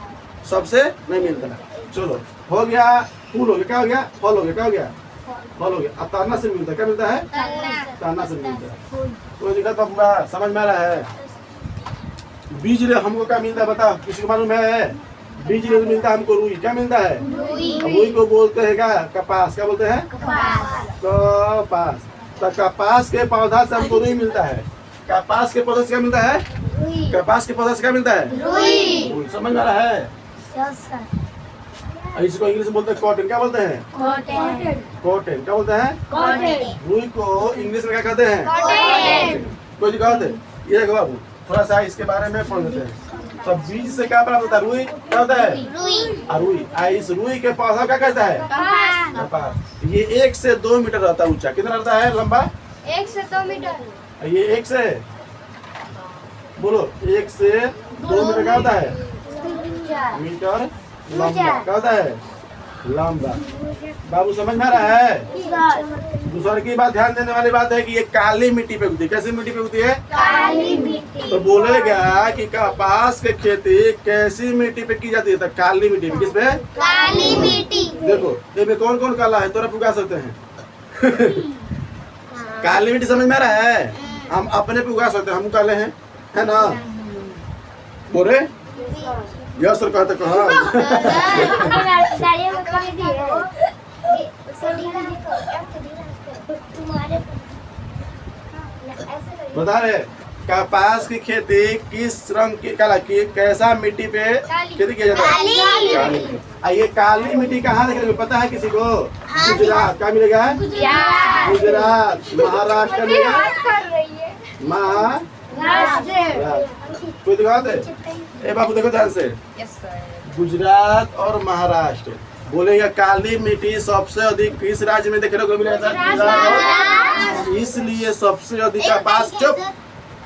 सबसे नहीं मिलता है। चलो हो गया, फूल हो गया, क्या हो गया? फल हो गया, क्या हो गया? फल हो गया। अब ताना से मिलता है, क्या मिलता है? ताना से मिलता है। कोई दिक्कत पूरा समझ में आ रहा है? बीज रे हमको क्या मिलता है बताओ, किसी को मालूम है? बीज रे मिलता है हमको रुई, क्या मिलता है? रुई को बोलते हैं क्या? कपास। क्या बोलते हैं? कपास। तो कपास के पौधा से हमको रुई मिलता है। कपास के पौधे से क्या मिलता है? कपास के पौधे से क्या मिलता है? रुई। समझ में आ रहा है? इसको इंग्लिश में बोलते हैं कॉटन। क्या बोलते हैं? कॉटन। क्या बोलते हैं? रुई को इंग्लिश में क्या कहते हैं? कोई दिक्कत है? ये देखो बाबू थोड़ा सा इसके बारे में पढ़ लेते हैं। तो बीज से क्या प्राप्त होता है? रुई। क्या होता है? रुई। इस रुई के पौधा क्या कहता है? कपास। ये 1 से 2 मीटर रहता है ऊंचा। कितना रहता है लंबा? 1 से 2 मीटर। ये 1 से बोलो 1 से 2 मीटर क्या होता है? मीटर लंबा। क्या होता है? लंबा। बाबू समझ में आ रहा है? दूसरी की बात ध्यान देने वाली बात है कि ये काली मिट्टी पे उगती है। कैसी मिट्टी पे उगती है? काली मिट्टी। तो बोलेगा कि कपास की खेती कैसी मिट्टी पे की जाती है? तो काली मिट्टी पे। किस पे? काली मिट्टी। देखो इसमें कौन कौन काला है तो उगा सकते हैं। काली मिट्टी समझ में आ रहा है? हम अपने पे उगा सकते हैं, हम काले हैं, है ना? बोले यस सर कहते कहा बता रहे कपास की खेती किस रंग की कैसा मिट्टी पे खेती किया जाता है? काली मिट्टी। ये काली मिट्टी कहाँ देखने को पता है किसी को? गुजरात। क्या मिलेगा? गुजरात। महाराष्ट्र का मिलेगा? कोई दिखाते ए बाबू देखो ध्यान से। गुजरात और महाराष्ट्र बोलेगा काली मिट्टी सबसे अधिक किस राज्य में देखने को मिलेगा? गुजरात। इसलिए सबसे अधिक कपास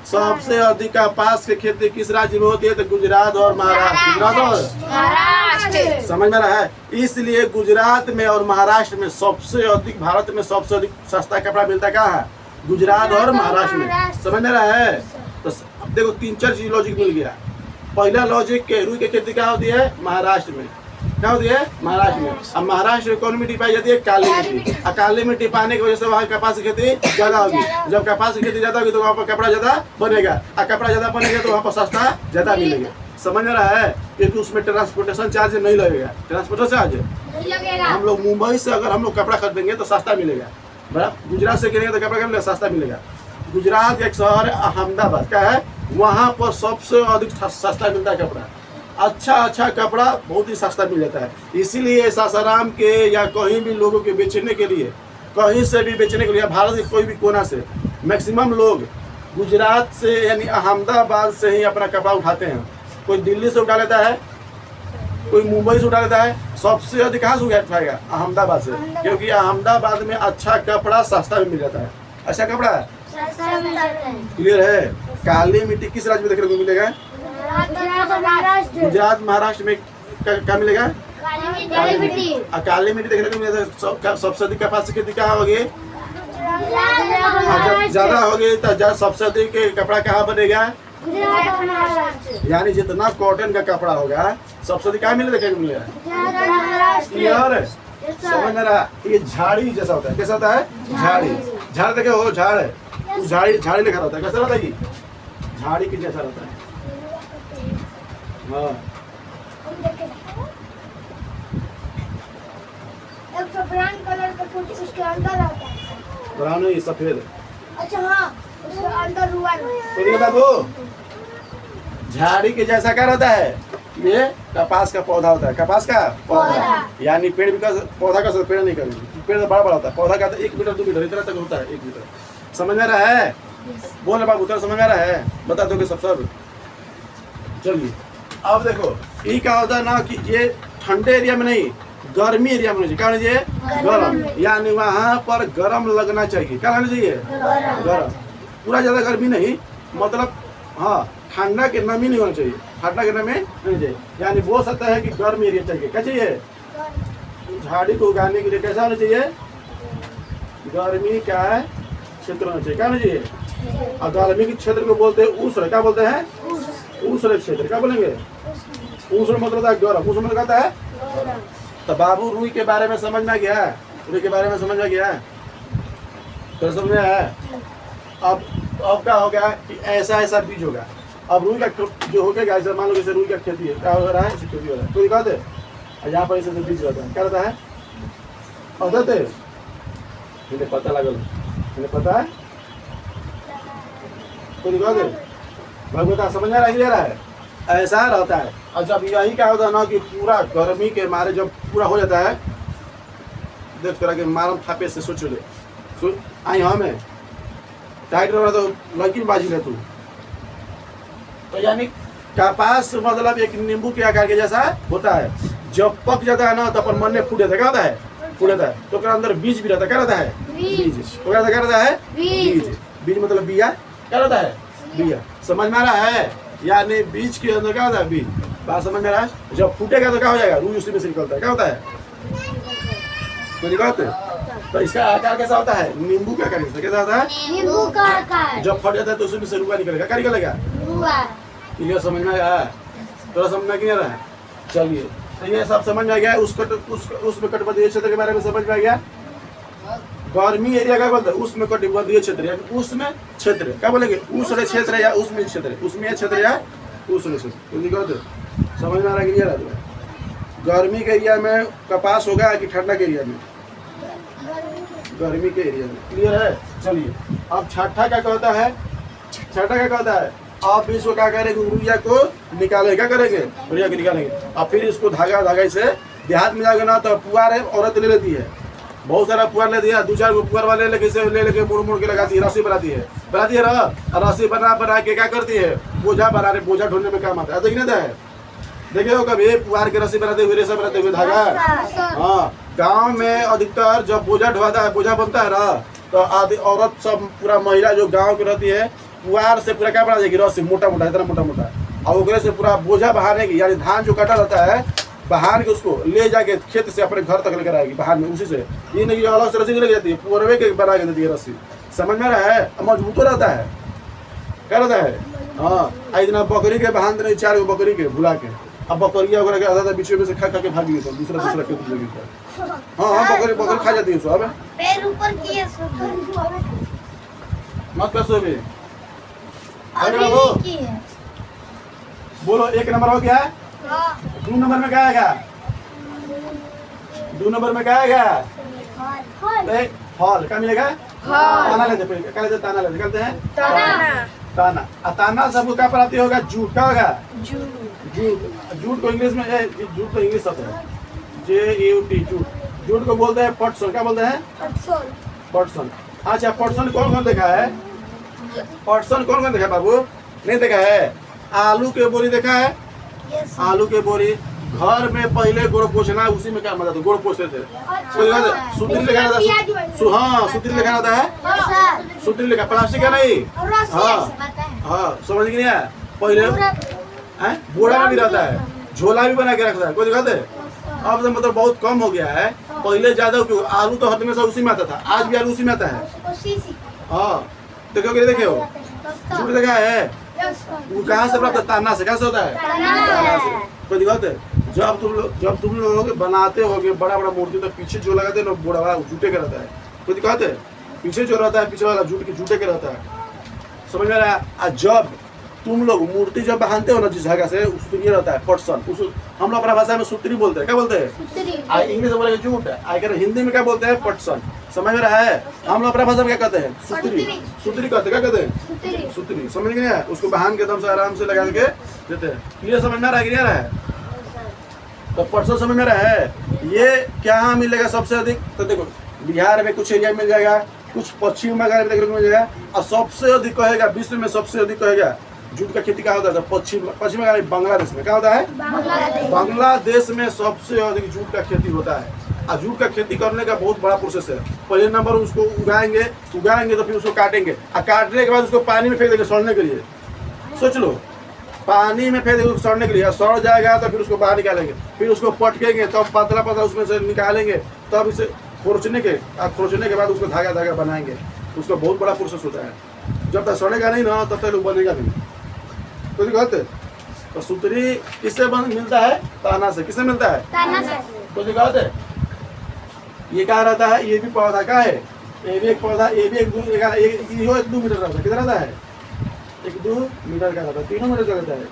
सबसे अधिक कपास की खेती किस राज्य में होती है? तो गुजरात और महाराष्ट्र। गुजरात और समझ में रहा है? इसलिए गुजरात में और महाराष्ट्र में सबसे अधिक, भारत में सबसे अधिक सस्ता कपड़ा मिलता कहाँ है? गुजरात और महाराष्ट्र में, समझ में रहा है। तो अब देखो 3-4 चीज लॉजिक मिल गया। पहला लॉजिक के रुई की खेती क्या होती है महाराष्ट्र में, क्या होती है महाराष्ट्र में। अब महाराष्ट्र में कौन मिट्टी पाई जाती है, काली मिट्टी। और काली मिट्टी पाने की वजह से वहाँ कपास की खेती ज्यादा होगी। जब कपास की खेती ज्यादा होगी तो वहाँ पर कपड़ा ज्यादा बनेगा, और कपड़ा ज्यादा बनेगा तो वहाँ पर सस्ता ज्यादा मिलेगा। समझ में रहा है, क्योंकि उसमें ट्रांसपोर्टेशन चार्ज नहीं लगेगा। ट्रांसपोर्टेशन चार्ज हम लोग मुंबई से अगर हम लोग कपड़ा खरीदेंगे तो सस्ता मिलेगा, बराबर। गुजरात से किनेंगे तो कपड़ा क्या मिलेगा, सस्ता मिलेगा। गुजरात का एक शहर है अहमदाबाद, क्या है, वहाँ पर सबसे अधिक सस्ता मिलता है कपड़ा। अच्छा कपड़ा बहुत ही सस्ता मिल जाता है। इसीलिए सासाराम के या कहीं भी लोगों के बेचने के लिए, कहीं से भी बेचने के लिए, भारत के कोई भी कोना से मैक्सिमम लोग गुजरात से यानी अहमदाबाद से ही अपना कपड़ा उठाते हैं। कोई दिल्ली से उठा लेता है, कोई मुंबई से उठा लेता है, सबसे अधिक कहाँ से उठाएगा, अहमदाबाद से, क्योंकि अहमदाबाद में अच्छा कपड़ा सस्ता भी मिल जाता है। अच्छा कपड़ा क्लियर है। काली मिट्टी किस राज्य में देखने को मिलेगा, गुजरात महाराष्ट्र में क्या मिलेगा, काली मिट्टी। काली मिट्टी देखने को मिलेगा। सबसे अधिक कपास की खेती कहाँ होगी, ज्यादा होगी तो सबसे अधिक कपड़ा कहाँ बनेगा, यानी जितना कॉटन का कपड़ा होगा सबसे अधिक कहाँ मिले देखने को मिलेगा, क्लियर है। समझ में रहा। ये झाड़ी जैसा होता है, कैसा होता है, झाड़ी। झाड़ देखे हो, झाड़ है, उस झाड़ी लिखा होता है, कैसा रहता है ये, झाड़ी के जैसा रहता है। हाँ ब्राउन कलर का कुछ उसके अंदर आता है। ब्राउन नहीं, सफेद। अच्छा हाँ, उसके अंदर हुआ तो बाबू झाड़ी के जैसा क्या रहता है, ये कपास का पौधा होता है। कपास का पौधा यानी पेड़ विकास, पौधा का पेड़ नहीं करेंगे, पेड़ बड़ा बड़ा होता है। पौधा का तो 1 मीटर 2 मीटर इतना तक होता है, 1 मीटर। समझ में रहा है, बोल बाबू उत्तर समझ में रहा है, बता दोगे सब। चलिए अब देखो ये क्या होता है ना कि ये ठंडे एरिया में नहीं, गर्मी एरिया में नहीं, क्या होना चाहिए, गर्म। यानी वहाँ पर गर्म लगना चाहिए, क्या लगना चाहिए, गर्म। पूरा ज्यादा गर्मी नहीं, मतलब हाँ ठंडा के नमी नहीं होना चाहिए, ठंडा के नमी नहीं चाहिए। यानी बोल सकता है कि गर्म एरिया चाहिए। क्या चाहिए, झाड़ी को उगाने के लिए कैसा होना चाहिए, गर्मी का क्षेत्र होना चाहिए। क्या होना चाहिए, और गर्मी के क्षेत्र को बोलते हैं उष्ण। क्या बोलते हैं, उष्ण क्षेत्र। क्या बोलेंगे, उष्ण मतलब है गर्म, उष्ण मतलब कहता है। तो बाबू रुई के बारे में समझ में गया, रुई के बारे में समझ में गया, तो समझ में आया। अब क्या हो गया कि ऐसा बीज होगा। अब रुई का जो हो गया, ऐसा मान लो जैसे रुई का खेती है, क्या हो रहा है, खेती हो रहा है, तो दिखाते हैं यहाँ पर ऐसे बीज रहता है, क्या रहता है, पता लगल, पता है, तो दिखाते भगवता समझ में रहा है, ऐसा रहता है। और जब यही क्या होता है ना कि पूरा गर्मी के मारे जब पूरा हो जाता है, देख कर के मारम थापे से सोच ले आई हमें टाइट रहा तो लड़की बाजी ले तू। तो यानी कपास मतलब एक नींबू के आकार के जैसा होता है। जब पक जाता है ना तो अपन मन में फूट जाता है, क्या होता है, फूट जाता है। तो उसके अंदर बीज भी रहता है, क्या रहता है, बीज। तो क्या रहता है, बीज। बीज मतलब बिया, क्या रहता है, बिया। समझ में आ रहा है, यानी बीज के अंदर क्या होता है, बीज। बात समझ में आ रहा है। जब फूटेगा तो क्या हो जाएगा, रूई उसी में से निकलता है, क्या होता है, तो निकलते। तो इसका आकार कैसा होता है, नींबू का आकार कैसा होता है, नींबू का आकार। जब फट जाता है तो उसमें से रुआ निकलेगा, क्या निकलेगा, रुआ। क्लियर समझ में आया, थोड़ा समझ में क्लियर है। चलिए तो ये सब समझ में आ गया। उसमें कटिबंधीय क्षेत्र के बारे में समझ में आ गया। गर्मी एरिया क्या बोलते हैं, उसमें कटिबंधीय क्षेत्र या उसमें क्षेत्र, क्या बोलेंगे, उष्ण क्षेत्र या उसमें क्षेत्र, उसमें क्षेत्र या उष्ण क्षेत्र। समझ में आ रहा है, क्लियर है। गर्मी के एरिया में कपास होगा कि ठंडा के एरिया में, गर्मी के एरिया में, क्लियर है। चलिए अब छठा क्या कहता है, छठा क्या कहता है, आप इसको क्या करेंगे, रुइया को निकालेंगे, क्या करेंगे, रुइया को निकालेंगे। और फिर इसको धागा से देहात में जाएगा ना तो पुआर है, औरत ले लेती है, बहुत सारा पुआर ले दिया, 2-4 पुआर वाले लेके मुड़ के लगाती है, रस्सी बनाती है रस्सी बना के क्या करती है, बोझा बोझा ढोने में काम आता है। देखने है, देखे हो कभी पुआर के रस्सी बनाते हुए, रेशा बनाते हुए धागा। हाँ गाँव में अधिकतर जब बोझा ढोता है, बोझा बनता है ना, तो आधी औरत सब पूरा महिला जो गाँव की रहती है, पुआर से पूरा क्या बना देगी, रस्सी मोटा इतना मोटा, और ओकरे से पूरा बोझा बहाने की, यानी धान जो कटा रहता है बहान के उसको ले जाके खेत से अपने घर तक लेकर आएगी बहान में। उसी से ये नहीं अलग से रस्सी लेके जाती है, पुअरवे के बना के देती है रस्सी। समझ में रहा है? मजबूत तो रहता है, क्या रहता है? हाँ, इतना बकरी के बहान नहीं, 4 गो बकरी के भुला के, अब बकरिया वगैरह के आधा था बीच में से खा खा के भाग गई, तो दूसरा के दूसरे गिरता है। हाँ, बकरी खा जाती है उसको। अब पैर ऊपर किए मत कर सो भी। अभी अरे वो की है। बोलो, 1 नंबर हो गया। 2 नंबर में क्या आएगा? 2 नंबर में क्या आएगा? हॉल। क्या मिलेगा? ताना लेते, क्या लेते? ताना लेते, कहते हैं ताना। ताना सबको क्या प्राप्ति होगा? झूठ। क्या होगा? झूठ को इंग्लिश में, झूठ तो इंग्लिश शब्द है, JUT, झूठ। झूठ को बोलते हैं पटसन। क्या बोलते हैं? पटसन। अच्छा, पटसन कौन कौन देखा है? पटसन कौन कौन देखा है बाबू? नहीं देखा है? आलू के बोरी देखा है? आलू के बोरी। घर में पहले गोड़ पोछना, उसी में क्या मजा था? गोड़ पोछते थे। सूत्री लिखा रहता है। हाँ, सूत्री लिखा रहता है। सूत्री लिखा, प्लास्टिक का नहीं। हाँ, समझ गई नहीं? पहले बोरा में भी रहता है, झोला भी बना के रखता है। कोई दिक्कत है? अब तो मतलब बहुत कम हो गया है। पहले ज्यादा, क्यों? आलू तो हर हमेशा उसी में आता था, आज भी आलू उसी में आता है। हाँ, देखो कि देखे हो? झूठ देखा है? वो कहाँ से प्राप्त? ताना से। कैसे होता है? ताना से। कोई दिक्कत है? जब तुम लोग बनाते होगे बड़ा बड़ा मूर्ति, तो पीछे जो लगाते हैं ना, बड़ा जूटे का रहता है। कोई दिक्कत है? पीछे जो रहता है, पीछे वाला जूटे का रहता है। समझ में आ रहा है? जब तुम लोग मूर्ति जब बांधते हो ना जिस जगह से, उस ये रहता है पटसन। उस हम लोग अपना भाषा में सूत्री बोलते हैं। क्या बोलते हैं? इंग्लिश में बोलेंगे झूठ। अगर हिंदी में क्या बोलते हैं? पटसन। समझ में रहा है? हम लोग अपना भाषा में क्या कहते हैं? सूत्री। सूत्री कहते हैं। क्या कहते हैं? सूत्री। समझ गए? उसको बांध के दम से आराम से लगा के देते हैं। क्लियर समझ में आ रहा है कि नहीं आ रहा है? तो पटसन समझ में रहा है? ये क्या मिलेगा सबसे अधिक? तो देखो, बिहार में कुछ एरिया मिल जाएगा, कुछ पश्चिम बंगाल में देखने को मिल जाएगा, और सबसे अधिक कहेगा, विश्व में सबसे अधिक कहेगा जूट का खेती क्या होता है? पश्चिम बंगाल, बांग्लादेश में। क्या होता है? बांग्लादेश में सबसे अधिक जूट का खेती होता है। और जूट का खेती करने का बहुत बड़ा प्रोसेस है। पहले नंबर उसको उगाएंगे तो फिर उसको काटेंगे, और काटने के बाद उसको पानी में फेंक देंगे सड़ने के लिए। सोच लो, पानी में फेंक देंगे सड़ने के लिए, सड़ जाएगा तो फिर उसको बाहर निकालेंगे, फिर उसको पटकेंगे, तब पतला पतला उसमें से निकालेंगे, तब इसे खोचने के बाद उसको धागा बनाएंगे। उसका बहुत बड़ा प्रोसेस होता है। जब तक सड़ेगा नहीं ना, तब तक बनेगा नहीं। कोई दिक्कत है? तो सूत्री किससे मिलता है? ताना से। किससे मिलता है? ताना से। कोई दिक्कत है? ये क्या रहता है? ये भी पौधा का है, ये भी एक पौधा, ये भी 1-2 मीटर रहता है। कितना रहता है? 1-2 मीटर का रहता है, 3 मीटर का रहता है।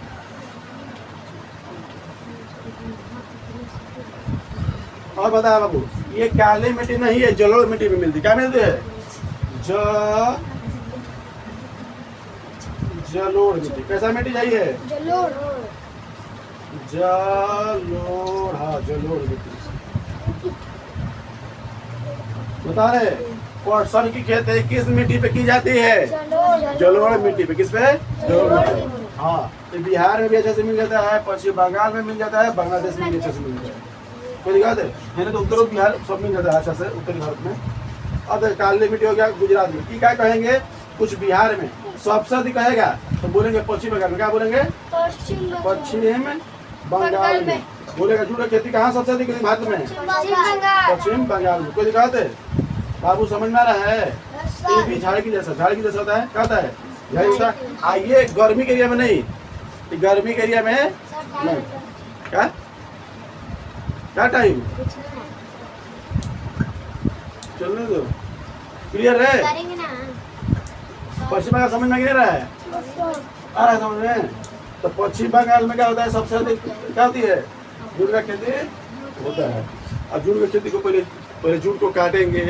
और बता बाबू, ये काली मिट्टी नहीं है, जलोढ़ मिट्टी में मिलती। क्या मिलती है? जलोढ़ मिट्टी। कैसा मिट्टी चाहिए? जलोढ़। हाँ, जलोढ़ मिट्टी। बता रहे, पटसन की खेती किस मिट्टी पे की जाती है? जलोढ़ मिट्टी पे। किस पे? जलोढ़ मिट्टी। हाँ, तो बिहार में भी अच्छे से मिल जाता है, पश्चिम बंगाल में मिल जाता है, बांग्लादेश में भी अच्छे से मिल जाता है। कोई दिक्कत है? तो उत्तर बिहार सब मिल जाता है अच्छा से, उत्तरी भारत में। अब काली मिट्टी हो गया गुजरात में। क्या कहेंगे? कुछ बिहार में सबसे अधिक कहेगा तो बोलेंगे पश्चिम बंगाल में। क्या बोलेंगे? पश्चिम बंगाल में बोलेगा। जूट की खेती कहाँ सबसे अधिक? भारत में पश्चिम बंगाल में। कोई दिक्कत है? बाबू समझ में आ रहा है? ये भी झाड़ी की जैसा होता है। क्या होता है? झाड़ी होता है। आइए, गर्मी के एरिया में नहीं, गर्मी के एरिया में नहीं। क्या टाइम चलने दो। क्लियर है? पश्चिम बंगाल समझ में नहीं रहा है? आ रहा है समझ में? तो पश्चिम बंगाल में क्या होता है? सबसे अधिक क्या होती है? जूट का खेती होता है। और जूट की खेती को पहले जूट को काटेंगे,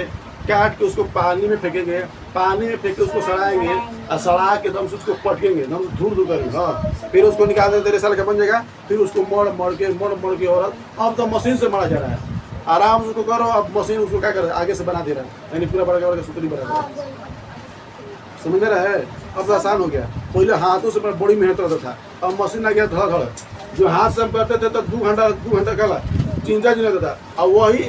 काट के उसको पानी में फेंकेंगे, पानी में फेंक के उसको सड़ाएंगे, और सड़ा के दम से उसको पटकेंगे, दम से धूर करेंगे। हाँ, फिर उसको निकाल देंगे, 3 साल का बन जाएगा। फिर उसको मोड़ के औरत, अब तो मशीन से मरा जा रहा है। आराम से उसको करो, अब मशीन उसको क्या कर रहा है? आगे से बना दे रहा है, यानी पूरा बड़ा सूत्री बना रहा है। समझ रहा है? अब तो आसान हो गया। पहले हाथों से बड़ी मेहनत रहता था, अब मशीन आ गया धड़। जो हाथ से हम करते थे तो 2 घंटा कला 3-4 दिन लगता था, और वही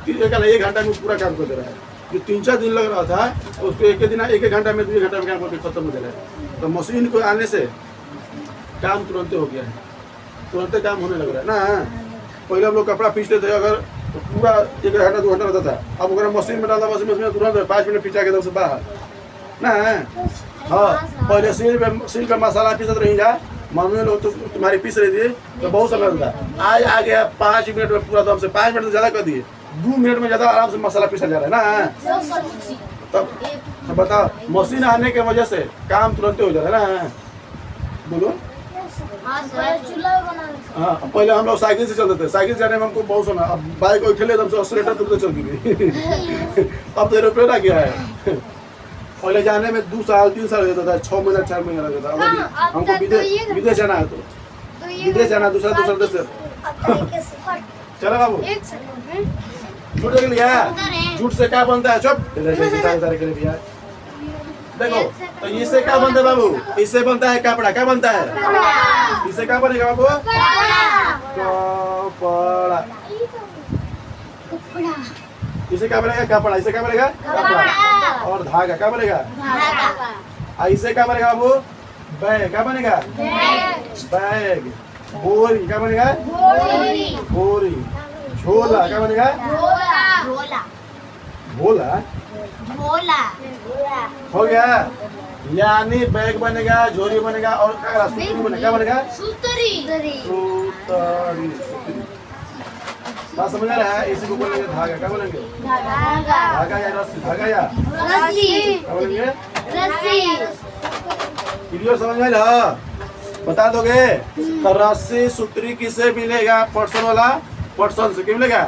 1 घंटा में पूरा काम कर दे रहा है। जो 3-4 दिन लग रहा था, उसको एक घंटा में 2 घंटा में काम करके खत्म हो जा रहा है। तो मशीन को आने से काम तुरंत हो गया है, तुरंत काम होने लग रहा है ना। पहले हम लोग कपड़ा पीसते थे, अगर तो पूरा 1 घंटा 2 घंटा रहता था। अब अगर मशीन में डालता, मशीन में तुरंत 5 मिनट पीछा के दम से बाहर। ना। हाँ, पहले सील पे मसाला पीसत रही जा, मम्मी लोग तो तुम्हारी पीस रही थी तो बहुत समय लगता। आज आ गया 5 मिनट में पूरा दम से, 5 मिनट से ज़्यादा कर दिए, 2 मिनट में ज़्यादा आराम से मसाला पीसा जा रहा है ना। तब बताओ, मशीन आने की वजह से काम तुरंत हो जा रहा है ना। बोलो। हाँ, पहले हम लोग साइकिल से चलते थे, साइकिल जाने में हमको बहुत समय, अब बाइक को ठेले एकदम से एक्सीलेटर तुरंत चलती थी। अब तो एरोप्लेन आ गया है। पहले जाने में 2 साल 3 साल लगता था, 6 महीना 4 महीना लगता था। अब हमको विदेश जाना है, तो विदेश जाना दूसरा देश से। चलो बाबू, झूठ देख लिया, झूठ से क्या बनता है? चुप के लिए भैया देखो, तो इससे क्या बनता है बाबू? इससे बनता है कपड़ा। क्या बनता है? इससे क्या बनेगा बाबू? कपड़ा। इसे क्या बनेगा? कपड़ा। इसे क्या बनेगा? कपड़ा। और धागा क्या बनेगा? इसे क्या बनेगा बाबू? बैग। क्या बनेगा? बैग। बोरी क्या बनेगा? बोरी। झोला क्या बनेगा? भोला। हो गया, यानी बैग बनेगा, झोली बनेगा और सूतरी बनेगा। क्या बनेगा? सूतरी। बात समझ आ रहा है? इसी को बोलेंगे धागा। क्या बोलेंगे? धागा या रस्सी? धागा या क्या बोलेंगे? क्लियर समझ में आया? बता दोगे तो रस्सी सूतरी किसे मिलेगा? पर्सन वाला पर्सन से। क्यों मिलेगा?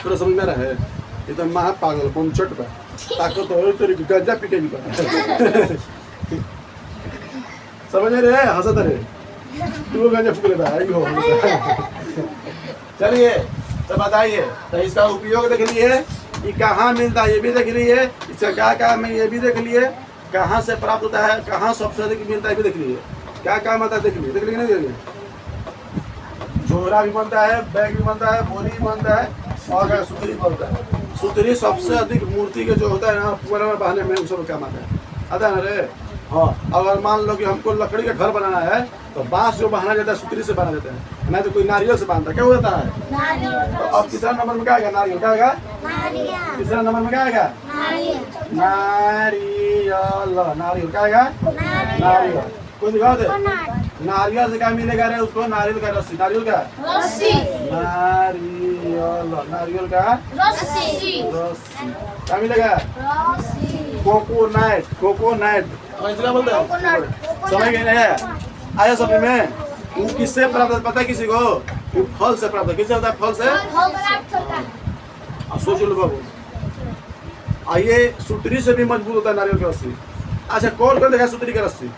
थोड़ा समझ में आ रहा है? ये तो महा पागल पंचट पे ताकत हो तेरी गंजा पीके भी समझ रहे? हंसत रहे तू गंजा फूक लेता है। चलिए तो बताइए, तो इसका उपयोग देख लिए, ये कहाँ मिलता है ये भी देख लिए, इसका क्या काम है ये भी देख लिए, कहाँ से प्राप्त होता है, कहाँ सबसे अधिक मिलता है भी देख लिए, क्या काम आता है देख लिए। देख लिए नहीं? देखिए, झोला भी बनता है, बैग भी बनता है, बोरी भी बनता है और सूतरी बनता है। सूतरी सबसे अधिक मूर्ति के जो होता है ना पूरा में बहाने में उस सब काम आता है ना रे। हाँ, अगर मान लो कि हमको लकड़ी का घर बनाना है तो बांस जो बहाना जाता है सूतरी से बना जाता है, नहीं तो कोई नारियल से बांधता है। क्या होता है? तो अब तीसरा नंबर में क्या आएगा? नारियल। क्या आएगा? तीसरा नंबर में क्या आएगा? नारियल। नारियल क्या आएगा? नारियल। कोई दिखाओ दे, नारियल से क्या मिलेगा रे उसको? नारियल का रस्सी। नारियल का रस्सी। नारियल। नारियल का रस्सी। क्या मिलेगा? कोकोनट। कोकोनट क्या बोलते हैं? समझ गए ना? आया समझ में? वो किससे प्राप्त होता है पता है किसी को? वो फल से प्राप्त होता है। किससे होता है? फल से। सोच लो बाबू, आइए सूतरी से भी मजबूत होता है नारियल का रस्सी। अच्छा, कौन कौन देखा सूतरी का रस्सी?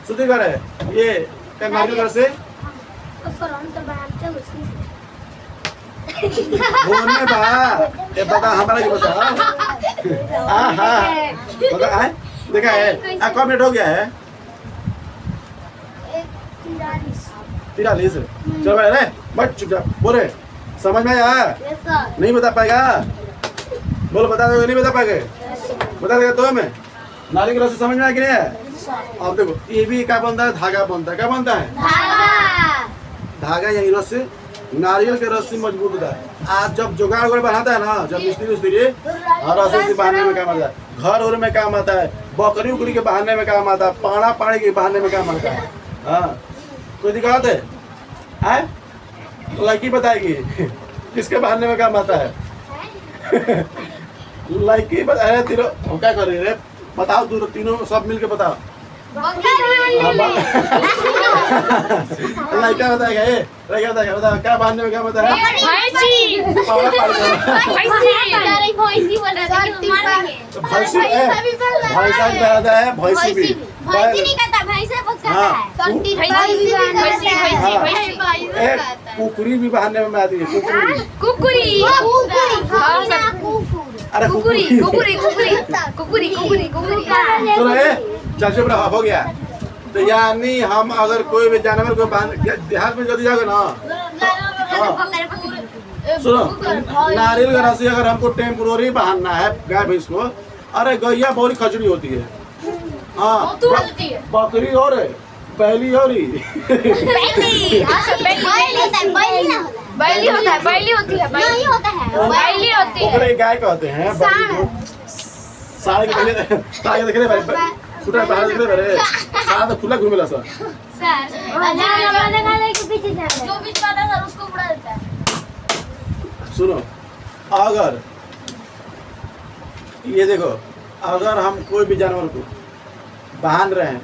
सूतरी का है ये क्या? नारियल का रस्सी बोलने बा ये बता हमारा क्या बता। हाँ बता देखा है? कब मिनट हो गया है? 43। चलो भाई अरे बट चुपचाप बोले, समझ में आया? नहीं बता पाएगा? बोलो बता दोगे? नहीं बता पाएंगे? बता देगा तो हमें। नारियल की रस्सी समझ में आया कि नहीं है? अब देखो, ये भी क्या बनता है? धागा बनता है। क्या बनता है? धागा यही रस्सी। नारियल के रस्सी मजबूत होता है। आज जब जुगाड़ वगैरह बनाता है ना, जब मिस्त्री और रस्सी से बांधने में काम आता है, घर और में काम आता है, बकरी उकरी के बहाने में काम आता है, पाड़ा पाड़ी के बहाने में काम आता है। हाँ, कोई दिक्कत है? लड़की बताएगी किसके बहाने में काम आता है? लड़की बताए तीनों क्या कर रही है? बताओ तीनों सब मिल के बताओ। लड़का बताएगा ये, लड़का बताएगा। बताओ क्या बहाने में क्या बताया? भैंसी भी कुकुरी भी बहाने में आती है। कुकुरी। अरे कुकुरी। चलो चल चुप रहो, हो गया। तो यानी हम अगर कोई भी जानवर को देहात में यदि जाओगे ना, सुनो, नारियल का रस्सी अगर हमको टेम्पोररी बांधना है गाय भैंस को, अरे गैया बहुत खचड़ी होती है। हाँ, बकरी और बैली और बैली होती है। गाय कहते हैं। सारे के पहले सारे देख रहे भाई छुटा बाहर देख रहे रे सारा तो खुला घूमेला सर सर जो बीच वाला सर उसको उड़ा देता है। सुनो अगर ये देखो अगर हम कोई भी जानवर को बांध रहे हैं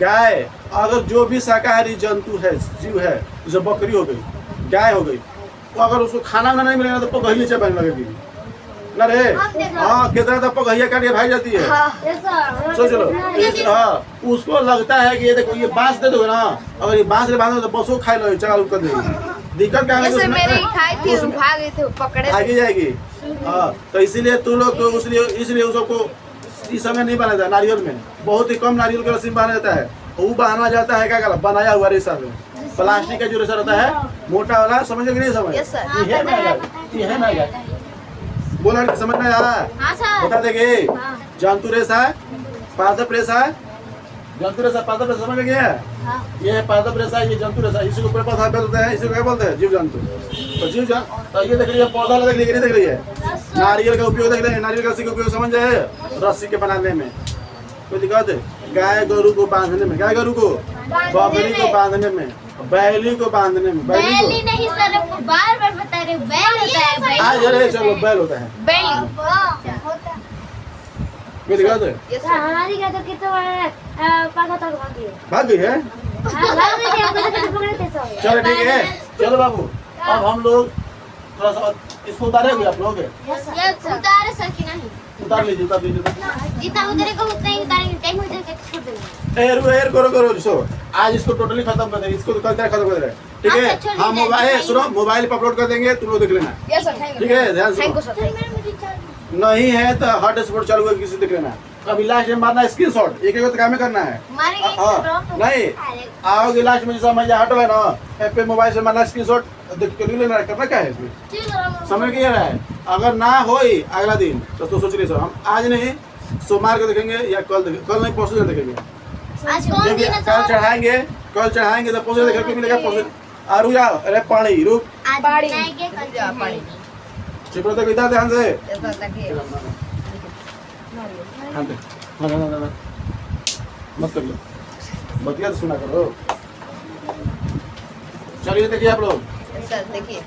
गाय अगर जो भी शाकाहारी जंतु है जीव है जैसे बकरी हो गई गाय हो गई तो अगर उसको खाना वाना नहीं मिलेगा तो पगहिया से बहने लगेगी ना रे हाँ कितना तो पगहिया काट के भाग जाती है सोच लो हाँ उसको लगता है कि ये देखो ये बांस दे दोगे ना अगर ये बांस से बांधो तो बसों खाई लो चालू कर देगी दिक्कत क्या है जैसे मेरी खाई थी उसमें भाग गई थी पकड़े आगे जाएगी हाँ तो इसीलिए तू लोग को इसलिए उसको इस समय नहीं बनाया जाता नारियल में बहुत ही कम नारियल का रस्सी में बनाया जाता है वो बनाया जाता है क्या कहला बनाया हुआ रेशा में प्लास्टिक का जो रेशा रहता है मोटा वाला समझ नहीं समझ Yes, sir. ये है ना ये है ना बोला समझ में आ रहा है हाँ सर बता देंगे हाँ जंतु रेशा है पादप रेशा है जंतु रेशा पादप रेशा समझ में गया हाँ ये है पादप रेशा ये जंतु रेशा इसी को पेड़ पौधा बोलते हैं इसी को क्या बोलते हैं जीव जंतु तो जीव जंतु तो ये देख रही है पौधा देख रही है देख रही है नारियल का उपयोग देख रहे हैं नारियल का रस्सी का उपयोग समझ रहे हैं रस्सी के बनाने में कोई दिक्कत है गाय गोरू को बांधने में गाय गोरू को बकरी को बांधने में बैली को बांधने में बैली बैली नहीं सर आपको बार बार बता रहे हो, बैल होता है बैल को आज अरे चलो बैल होता है बेली कोई दिक्कत है यस सर हमारी क्या तो कितना पागल तक भागी है भाग गई है भाग गई है हमको तो पकड़े थे सब चलो ठीक है चलो बाबू अब हम लोग थोड़ा सा इसको उतारेंगे आप लोग उतारे सर कि नहीं उतार लीजिए जितना उतरेगा उतना ही उतारेंगे टाइम हो जाएगा छोड़ देंगे एयर करो सो आज इसको टोटली खत्म कर देंगे इसको तो कल खत्म कर देंगे ठीक है अच्छा, चलिए, हम मोबाइल सुनो मोबाइल पर अपलोड कर देंगे तुम लोग देख लेना यस सर थैंक ठीक यू है ध्यान थैंक यू से सर थैंक यू नहीं है तो हॉटस्पॉट चालू है किसी देख लेना अभी लास्ट में मारना स्क्रीनशॉट एक तो काम करना है मारेंगे हाँ नहीं आओगे लास्ट में जैसा मजा हटो है ना ऐप पे मोबाइल से मारना स्क्रीनशॉट देख के लेना करना क्या है इसमें समझ के रहा है अगर ना हो अगला दिन तो सोच रही सर हम आज नहीं सोमवार को देखेंगे या कल नहीं परसों दिन देखेंगे आज कौन दिन है कल चढ़ाएंगे तो परसों देखेंगे क्यों मिलेगा परसों रुक जाओ अरे पानी रुक आज पाड़ी। बनाएंगे कल जा, पाड़ी। चढ़ाएंगे। चुप रहो तो इधर ध्यान से यस सर देखिए हाँ, ना। मत कर लो बतिया तो सुना करो चलिए देखिए आप लोग यस सर देखिए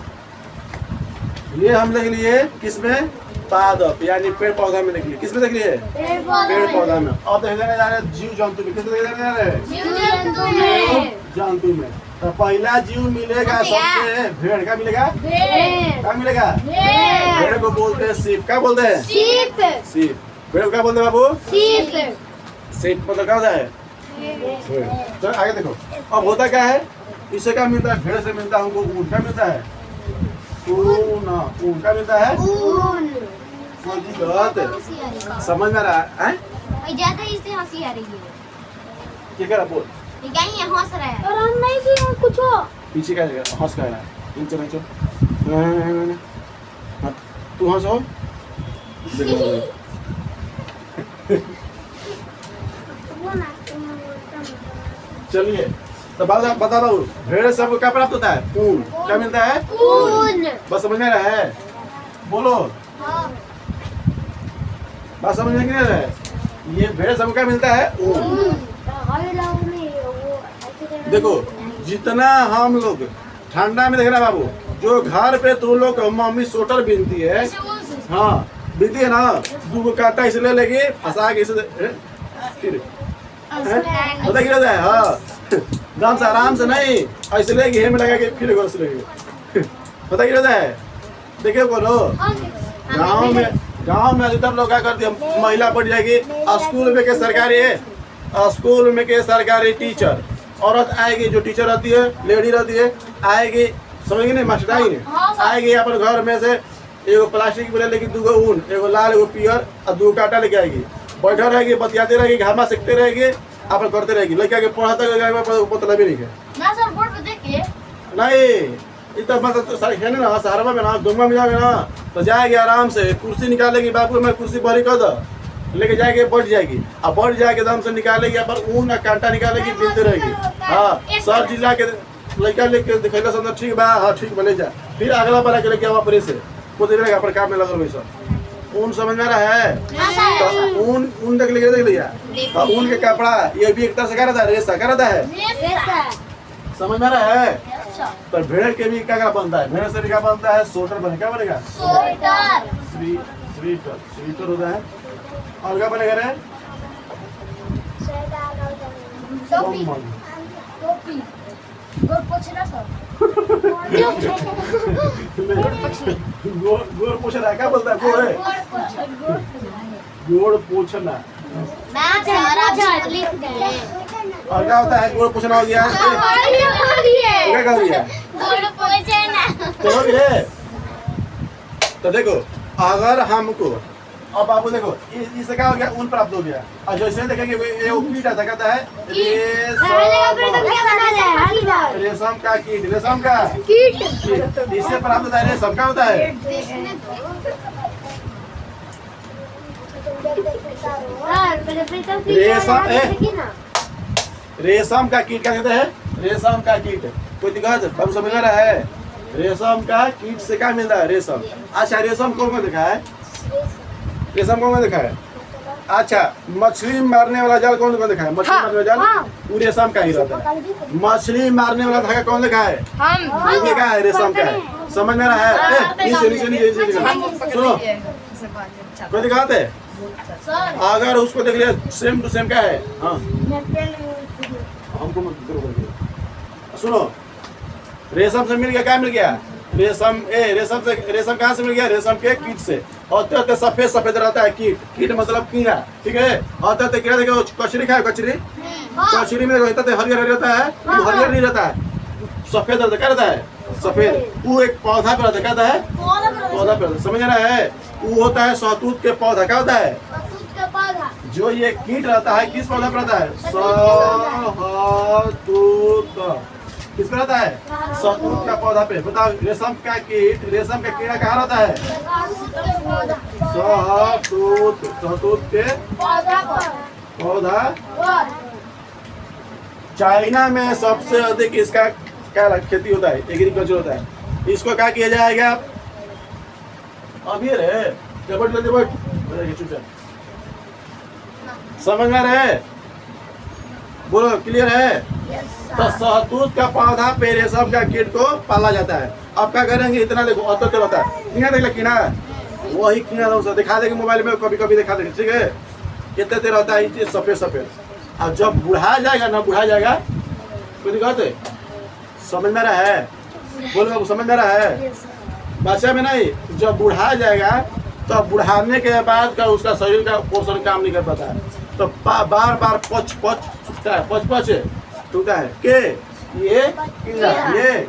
ये हम देख लिए किसमें पादप यानी पेड़ पौधा में देख लिए किसमें देख लिए पेड़ पौधा में अब देखने जा रहे हैं जीव जंतु में किसमें देखने जा रहे हैं जीव-जंतु में जंतु में तो पहला जीव मिलेगा सबसे भेड़ का मिलेगा भेड़ क्या मिलेगा भेड़ को बोलते हैं सीप क्या बोलते हैं शीप सीप भेड़ को क्या बोलते हैं बाबू शीप सीप मतलब क्या होता है भेड़ चलो आगे देखो अब होता क्या है इससे क्या मिलता है भेड़ से मिलता है हमको ऊन क्या मिलता है ऊन क्या मिलता है ऊन कोई दिक्कत हंसी आ रही है समझ में आ रहा है भाई ज्यादा इससे हंसी आ रही है क्या कह रहा बोल ये क्या ही हंस रहा है और हम नहीं किया कुछ पीछे क्या जगह हंस का है नीचे नीचे हाँ, तू हंसो चलिए तो बता रहा हूँ भेड़ से आपको क्या प्राप्त होता है ऊन क्या मिलता है ऊन बस समझ में आ रहा है बोलो बात समझ में नहीं आ रहा है ये भेड़ से हमको क्या मिलता है ऊन देखो जितना हम लोग ठंडा में देख रहे बाबू जो घर पे तुम लोग मम्मी स्वेटर बीनती है हाँ बीती है ना दो कांटा इसलिए लेके फंसा के इसे फिर पता क्या होता है हाँ दाम से आराम से नहीं ऐसे लेके हेम लगा के फिर घर से लेके पता क्या होता है देखिए बोलो गांव में अधिकतर लोग क्या करते हैं महिला पढ़ जाएगी स्कूल में के सरकारी है स्कूल में के सरकारी टीचर औरत आएगी जो टीचर रहती है लेडी रहती है आएगी समझेंगे नहीं मास्टर आएगी अपन घर में से एगो प्लास्टिक बोले लेकिन दूगो ऊन एगो लाल एगो पियर और दो कांटा लेके आएगी बैठा रहेगी बतियाती रहेगी घामा सीखते रहेगी अपन करते रहेगी लड़का के पढ़ाता मतलब ही नहीं है ना सर बोर्ड पे देखिए नहीं इतना मतलब है ना सहारा में ना दुंगा में जाएगा ना तो जाएगी आराम से कुर्सी निकालेगी बाबू मैं कुर्सी भरी कर दो लेके जाएगी बैठ जाएगी अब बैठ जाके दम से निकालेगी पर ऊन का कांटा निकालेगी बिनते रहेगी हाँ सर जिला के लड़का लेके दिखेगा सब ठीक बा हाँ ठीक बने जा फिर अगला बार के लेके आवा परे से वो देगा पर काम में लगल वैसा ऊन समझ में आ रहा है? तो ऊन देख लिया। तो ऊन के कपड़ा ये भी एक तरह से क्या रहता है? रेशा क्या रहता है? समझ में आ रहा है? तो भेड़ के भी क्या बनता है? भेड़ से भी क्या बनता है? स्वेटर बने, क्या बनेगा? स्वेटर होता है। और क्या बनेगा रे? गोड़ पोछना क्या बोलता है? गोड़ पोछना। और क्या होता है? गोड़ पोछना हो गया। क्या कर दिया? चलो ये तो देखो, अगर हमको अब आपको देखो इससे क्या हो गया? ऊन प्राप्त हो गया। और जैसे देखेंगे ये कीट आता कहता है रेशम का कीट। रेशम का कीट इससे प्राप्त होता है। रेशम क्या होता है? रेशम का कीट क्या कहते हैं? रेशम का कीट। कोई दिक्कत हम समझ में रहा है? रेशम का कीट से क्या मिलता है? रेशम। अच्छा रेशम कौन को देखा है? रेशम कौन को देखा है? अच्छा मछली मारने वाला जाल कौन को देखा है? मछली मारने वाला जाल वो रेशम का ही रहता है। मछली मारने वाला धागा कौन देखा है? हम देखा है, रेशम का है। समझ में रहा है? नीचे सुनो, कोई दिखाते है? अगर उसको देख लिया सेम टू सेम क्या है? हाँ हमको सुनो, रेशम से मिल गया, क्या मिल गया? रेशम कहाँ से मिल गया? रेशम के कीट से। और सफेद सफेद रहता है कीट। कीट मतलब कीड़ा, ठीक है? और कीड़ा देखो, कचरी खाए, कचरी में देखो हरियर रहता है, हरियर नहीं रहता है, सफेद रहता है। क्या रहता है? सफेद। वो एक पौधा पे रहता है। क्या रहता है? पौधा पे रहता है। समझ रहा है? वो होता है सहतूत के पौधा। क्या होता है? जो ये कीट रहता है किस पौधा पे रहता है? सहतूत। किस पे रहता है? सहतूत का पौधा पे। बताओ रेशम का कीट, रेशम का कीड़ा कहाँ रहता है? सहतूत के पौधा। चाइना में सबसे अधिक इसका क्या खेती होता है? एग्रीकल्चर होता है। इसको क्या किया जाएगा? अभी रे समझ में रहे? बोलो क्लियर है? तो सहतूत का पौधा पे रेशम का कीट को पाला जाता है। अब क्या करेंगे? इतना देखो अतः होता है कीड़ा, देख कीड़ा वही कीड़ा दिखा देंगे मोबाइल में, कभी कभी दिखा देंगे, ठीक है? इतने रहता है सफेद सफेद। अब जब बुढ़ा जाएगा ना, बुढ़ा जाएगा कोई दिक्कत है? समझ में रहा है? बोलो बाबू समझ में रहा है? बच्चा में नहीं, जब बुढ़ा जाएगा तो बुढ़ाने के बाद का उसका शरीर का पोषण काम नहीं कर पाता है, तो बार बार पच टूटता है, टूटता है। के ये कीड़ा, ये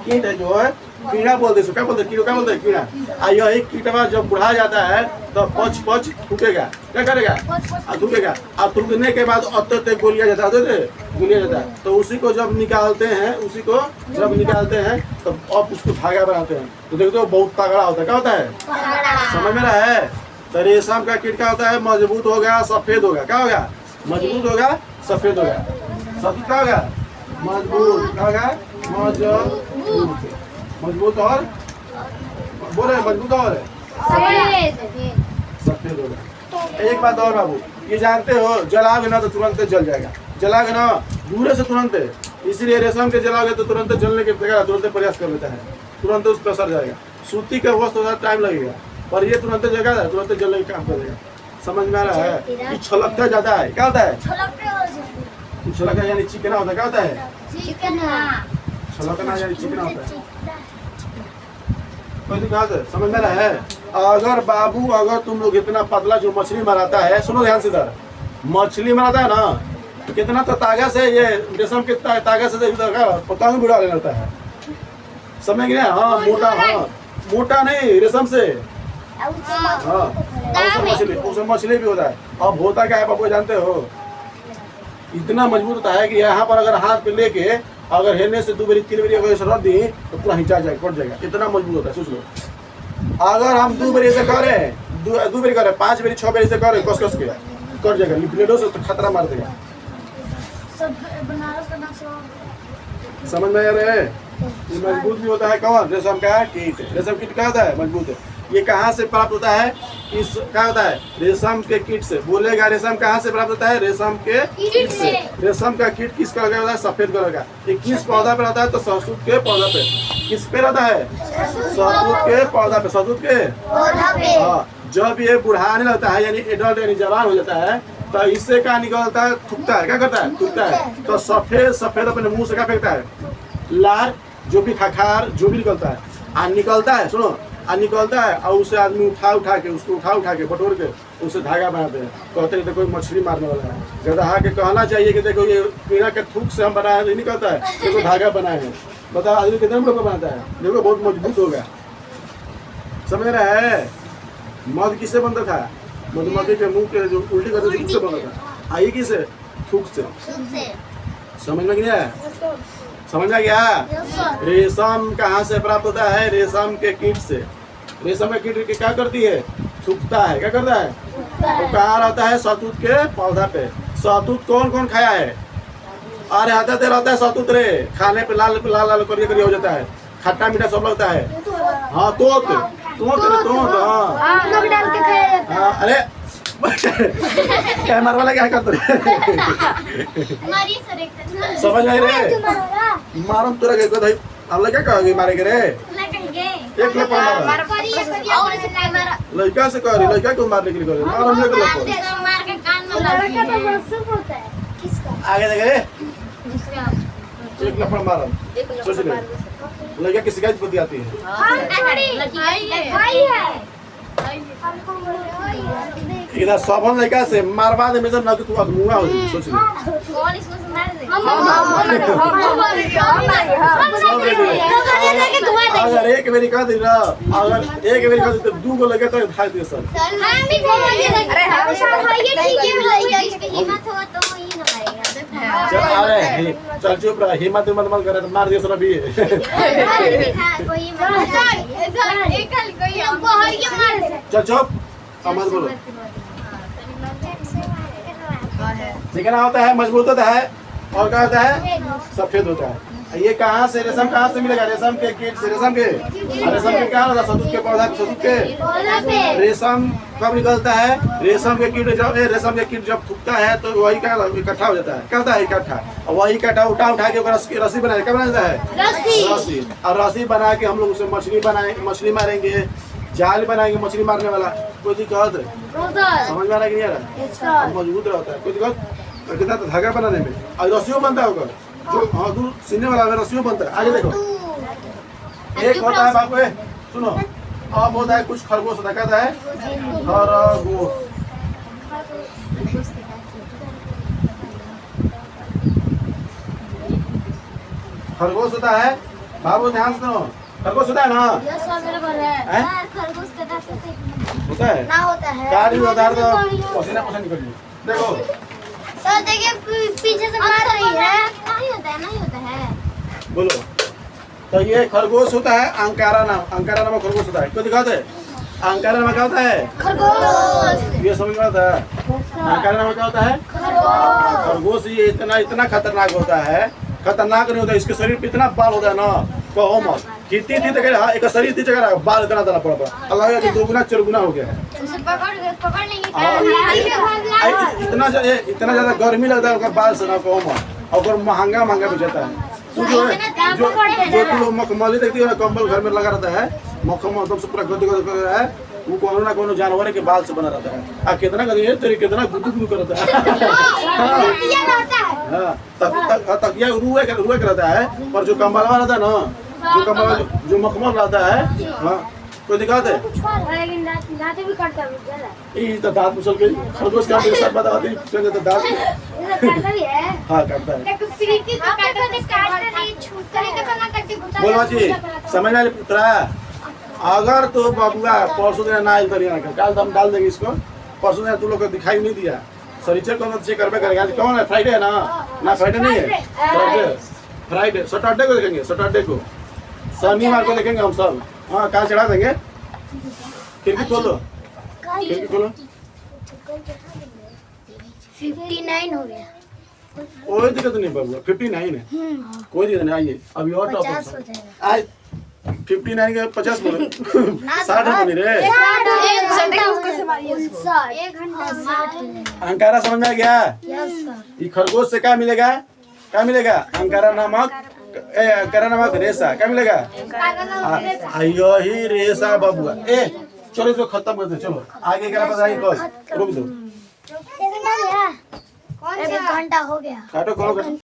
कीट है जो है कीड़ा बोलते हैं। क्या बोलते हैं? क्या बोलते हैं? कीड़ा। यही कीटवा जब बुढ़ा जाता है तो पच टूटेगा। क्या करेगा? टूटेगा। और टूटने के बाद अत्ते गोलिया जाता है। तो उसी को जब निकालते हैं, तो अब उसको धागा बनाते हैं। तो देखते हो बहुत तगड़ा होता है। क्या होता है? समझ में रहा है? तो रेशम का कीट क्या होता है? मजबूत होगा, सफेद होगा। क्या होगा? मजबूत होगा, सफेद होगा। सब क्या होगा? मजबूत। क्या होगा? मजबूत और बोले मजबूत और सफेद होगा। एक बात और बाबू, ये जानते हो जलाओगे ना तो तुरंत जल जाएगा। जलाओगे ना दूर से तुरंत, इसलिए रेशम के जलाओगे तो तुरंत जलने के तुरंत प्रयास कर लेता है, तुरंत उस पर सर जाएगा। सूती का वस्त्र थोड़ा टाइम लगेगा, पर ये तुरंत जगह तुरंत जलने का काम करेगा। समझ में आ रहा है? ये छलकता ज्यादा है। क्या होता है? छलकना यानी चिकना होता है। क्या होता है? छलकना यानी चिकना होता है। कोई दिक्कत है? समझ में रहा है? अगर बाबू, अगर तुम लोग इतना पतला जो मछली मराता है, सुनो ध्यान से इधर, मछली मराता है ना, कितना तो तागा से ये रेशम के तागा से पतंग बुड़ा लेता है। समझ गए? हाँ मोटा, हाँ मोटा नहीं, रेशम से। हाँ उसे मछली भी होता है। अब होता क्या है बाबू जानते हो? इतना मजबूत होता है कि यहाँ पर अगर हाथ पे लेके अगर हेलने से 2 बारी 3 बारी अगर रख दी तो पूरा हिंचा जाएगा, कट जाएगा। इतना मजबूत होता है, सोच लो। अगर हम 2 बारी से करें, 2 बारी करें, 5 बारी 6 बारी से करें कस के कट जाएगा। ब्लेडों से तो खतरा मार देगा। समझ में आ रहे हैं? मजबूत भी होता है कौन? रेशम का कीट। रेशम कीट क्या होता है? मजबूत है। ये कहाँ से प्राप्त होता है? इस क्या होता है? रेशम के कीट से। बोलेगा रेशम कहाँ से प्राप्त होता है? रेशम के कीट से। रेशम का कीट किस कलर का होता है? सफेद कलर का। ये किस पौधा पे रहता है? तो सहतूत के पौधा पे। किस पे रहता है? सहतूत के पौधा पे। सहतूत के पौधा पे। हाँ, जब ये बुढ़ाने लगता है यानी एडल्ट यानी जवान हो जाता है तो इससे क्या निकलता है? थूकता है। क्या करता है? थूकता है। तो सफेद सफेद अपने मुंह से क्या फेंकता है? लार, जो भी खखार जो भी निकलता है आ निकलता है, सुनो, आ निकलता है और उसे आदमी उठा के उसको उठा के बटोर के उसे धागा बनाते हैं। कहते हैं देखो कोई मछली मारने वाला है। गधा के कहना चाहिए कि देखो ये पीड़ा के थूक से हम बनाए नहीं निकलता है, देखो धागा बनाए हैं। बताओ आदमी कितने लोग बनाता है? देखो बहुत मजबूत होगा। समझ रहा है? मध किससे बनता था? मधुमक्खी के मुंह के जो उल्टी करते थे उससे बनता था। आई किसे? थूक से। समझ में नहीं आया? समझ में गया? रेशम कहाँ से प्राप्त होता है? रेशम के कीट से। रेशम के कीट क्या करती है? थूकता है। क्या करता है? तो कहाँ रहता है? सहतूत के पौधा पे। सहतूत कौन कौन खाया है? अरे आदत रहता है सहतूत रे, खाने पे लाल लाल करिए हो जाता है, खट्टा मीठा सब लगता है। हाँ तोत नमक डाल के खाया जाता है। हाँ, अरे क्या मारवा लगा क्या करते? मारिए सर एक तरह। समझ नहीं रे? मारोगा? मारम तोरा के भाई अब लगा कहोगे मारेगे रे? ना कहेंगे। एक लपड़ मारा। करिए और से काय मारा। लड़का से कह रही, लड़का क्यों मारने के लिए कह रही? मारम एक लपड़। मार के कान में लड़का तो मासूम होता है। किसका? आगे देख रे, जिसका एक लपड़ मारम। सोच ले, लड़का की शिकायत होती आती है। हाँ भाई है। इधर सबन लड़का से मारवा दे में से न कि तू अधमुआ हो जाए। सोच ले। कौन इसमें से मार दे? सब रेडी है। अगर एक मेरी कह दी ना, अगर एक मेरी कह दी तो दू को लगे तो धार दिए सर। हम भी अरे हम ठीक है लड़का इसकी हिम्मत हो तो ही ना मारेगा। चल अरे चल चुप रहा, हिम्मत मत करे तो मार दिए सर अभी। कोई एक हल कोई हमको हर के मार दे। चल चुप, मत बोलो। चिकना होता है, मजबूत होता है और क्या होता है? सफेद होता है। ये कहाँ से रेशम कहाँ से मिलेगा? रेशम के कीट से। रेशम के क्या होता है? सहतूत के पौधा। सहतूत के रेशम कब निकलता है? रेशम के कीट जब थूकता है तो वही क्या इकट्ठा हो जाता है। क्या होता है? इकट्ठा। और वही इकट्ठा उठा के रस्सी बनाए। क्या बना जाता है? रस्सी। और रस्सी बना के हम लोग उसे मछली मारेंगे, जाल बनाएंगे मछली मारने वाला। कोई दिक्कत समझ में आ रहा है कि नहीं आ रहा? मजबूत रहता है। कोई दिक्कत कितना तो धागा बनाने में और रस्सियों बनता होगा जो हाँ दूर सीने वाला में रस्सियों बनता है। आगे देखो, एक होता है बाबू सुनो, अब होता है कुछ खरगोश होता है। कहता है खरगोश। खरगोश होता है बाबू, ध्यान से सुनो। खरगोश होता है ना? खरगोश का दांत होता है ना होता है। कार होता है तो पसीना निकल देखो। सर देखिए पीछे से मार रही है। नहीं होता है। बोलो तो ये खरगोश होता है। अंकारा नाम खरगोश होता है। क्यों दिखाते हैं? अंकारा नाम क्या होता है? खरगोश। ये समझ में आता है? अंकारा नाम क्या होता है? खरगोश। ये इतना खतरनाक होता है। खतरनाक नहीं होता, इसके शरीर पे इतना बाल होता है ना, कहो मत। कितनी थी तो एक शरीर थी जगह बाल इतना देना पड़ा। अल्लाह का 2 गुना 4 गुना हो गया है। उसे पकड़ लेंगे। इतना ज्यादा गर्मी लगता है बाल से ना, कहो मत। और महंगा बेचता है। तू जो तू लोग मखमली देखती हो ना, कंबल घर में लगा रहता है, मखमल एकदम से पूरा गद्दी है, वो कोनो ना कोनो जानवर के बाल से बना रहता है। आ कितना गद्दी है तेरी, कितना गुदू करता है। हाँ तकिया रुए रहता है, पर जो कंबल रहता है ना, जो मखमल रहता है, हाँ कोई दिक्कत है? भी करता ये तो दांत मुसल के खरगोश का सब बता दी तो दांत भी है। हाँ करता है। बोलो जी, समझ में पुत्रा। अगर तो बाबुआ परसों दिन ना आयल तरी ना कल हम डाल देंगे इसको। परसों दिन तू लोग को दिखाई नहीं दिया। सरीचर को चेक करबे करेगा। आज कौन है? फ्राइडे है ना फ्राइडे नहीं है, फ्राइडे सैटरडे को देखेंगे। सैटरडे को, शनिवार को देखेंगे हम सब। हाँ काल चढ़ा देंगे। खिड़की खोलो, खिड़की खोलो। 59 हो गया। कोई दिक्कत नहीं बाबू, 59 है। कोई दिक्कत नहीं। आइए अभी और टॉपिक 50 हो जाएगा। आज 59 के 50 बोले 60 बनी रे। एक घंटा अंकारा समझ में आ गया? ये खरगोश से क्या मिलेगा? क्या मिलेगा? अंकारा नामक अंकारा नामक रेशा क्या मिलेगा? यही रेशा बबुआ। चलो इसको खत्म कर दो, चलो आगे क्या पता है? रुक दो, एक घंटा हो गया। काटो करो।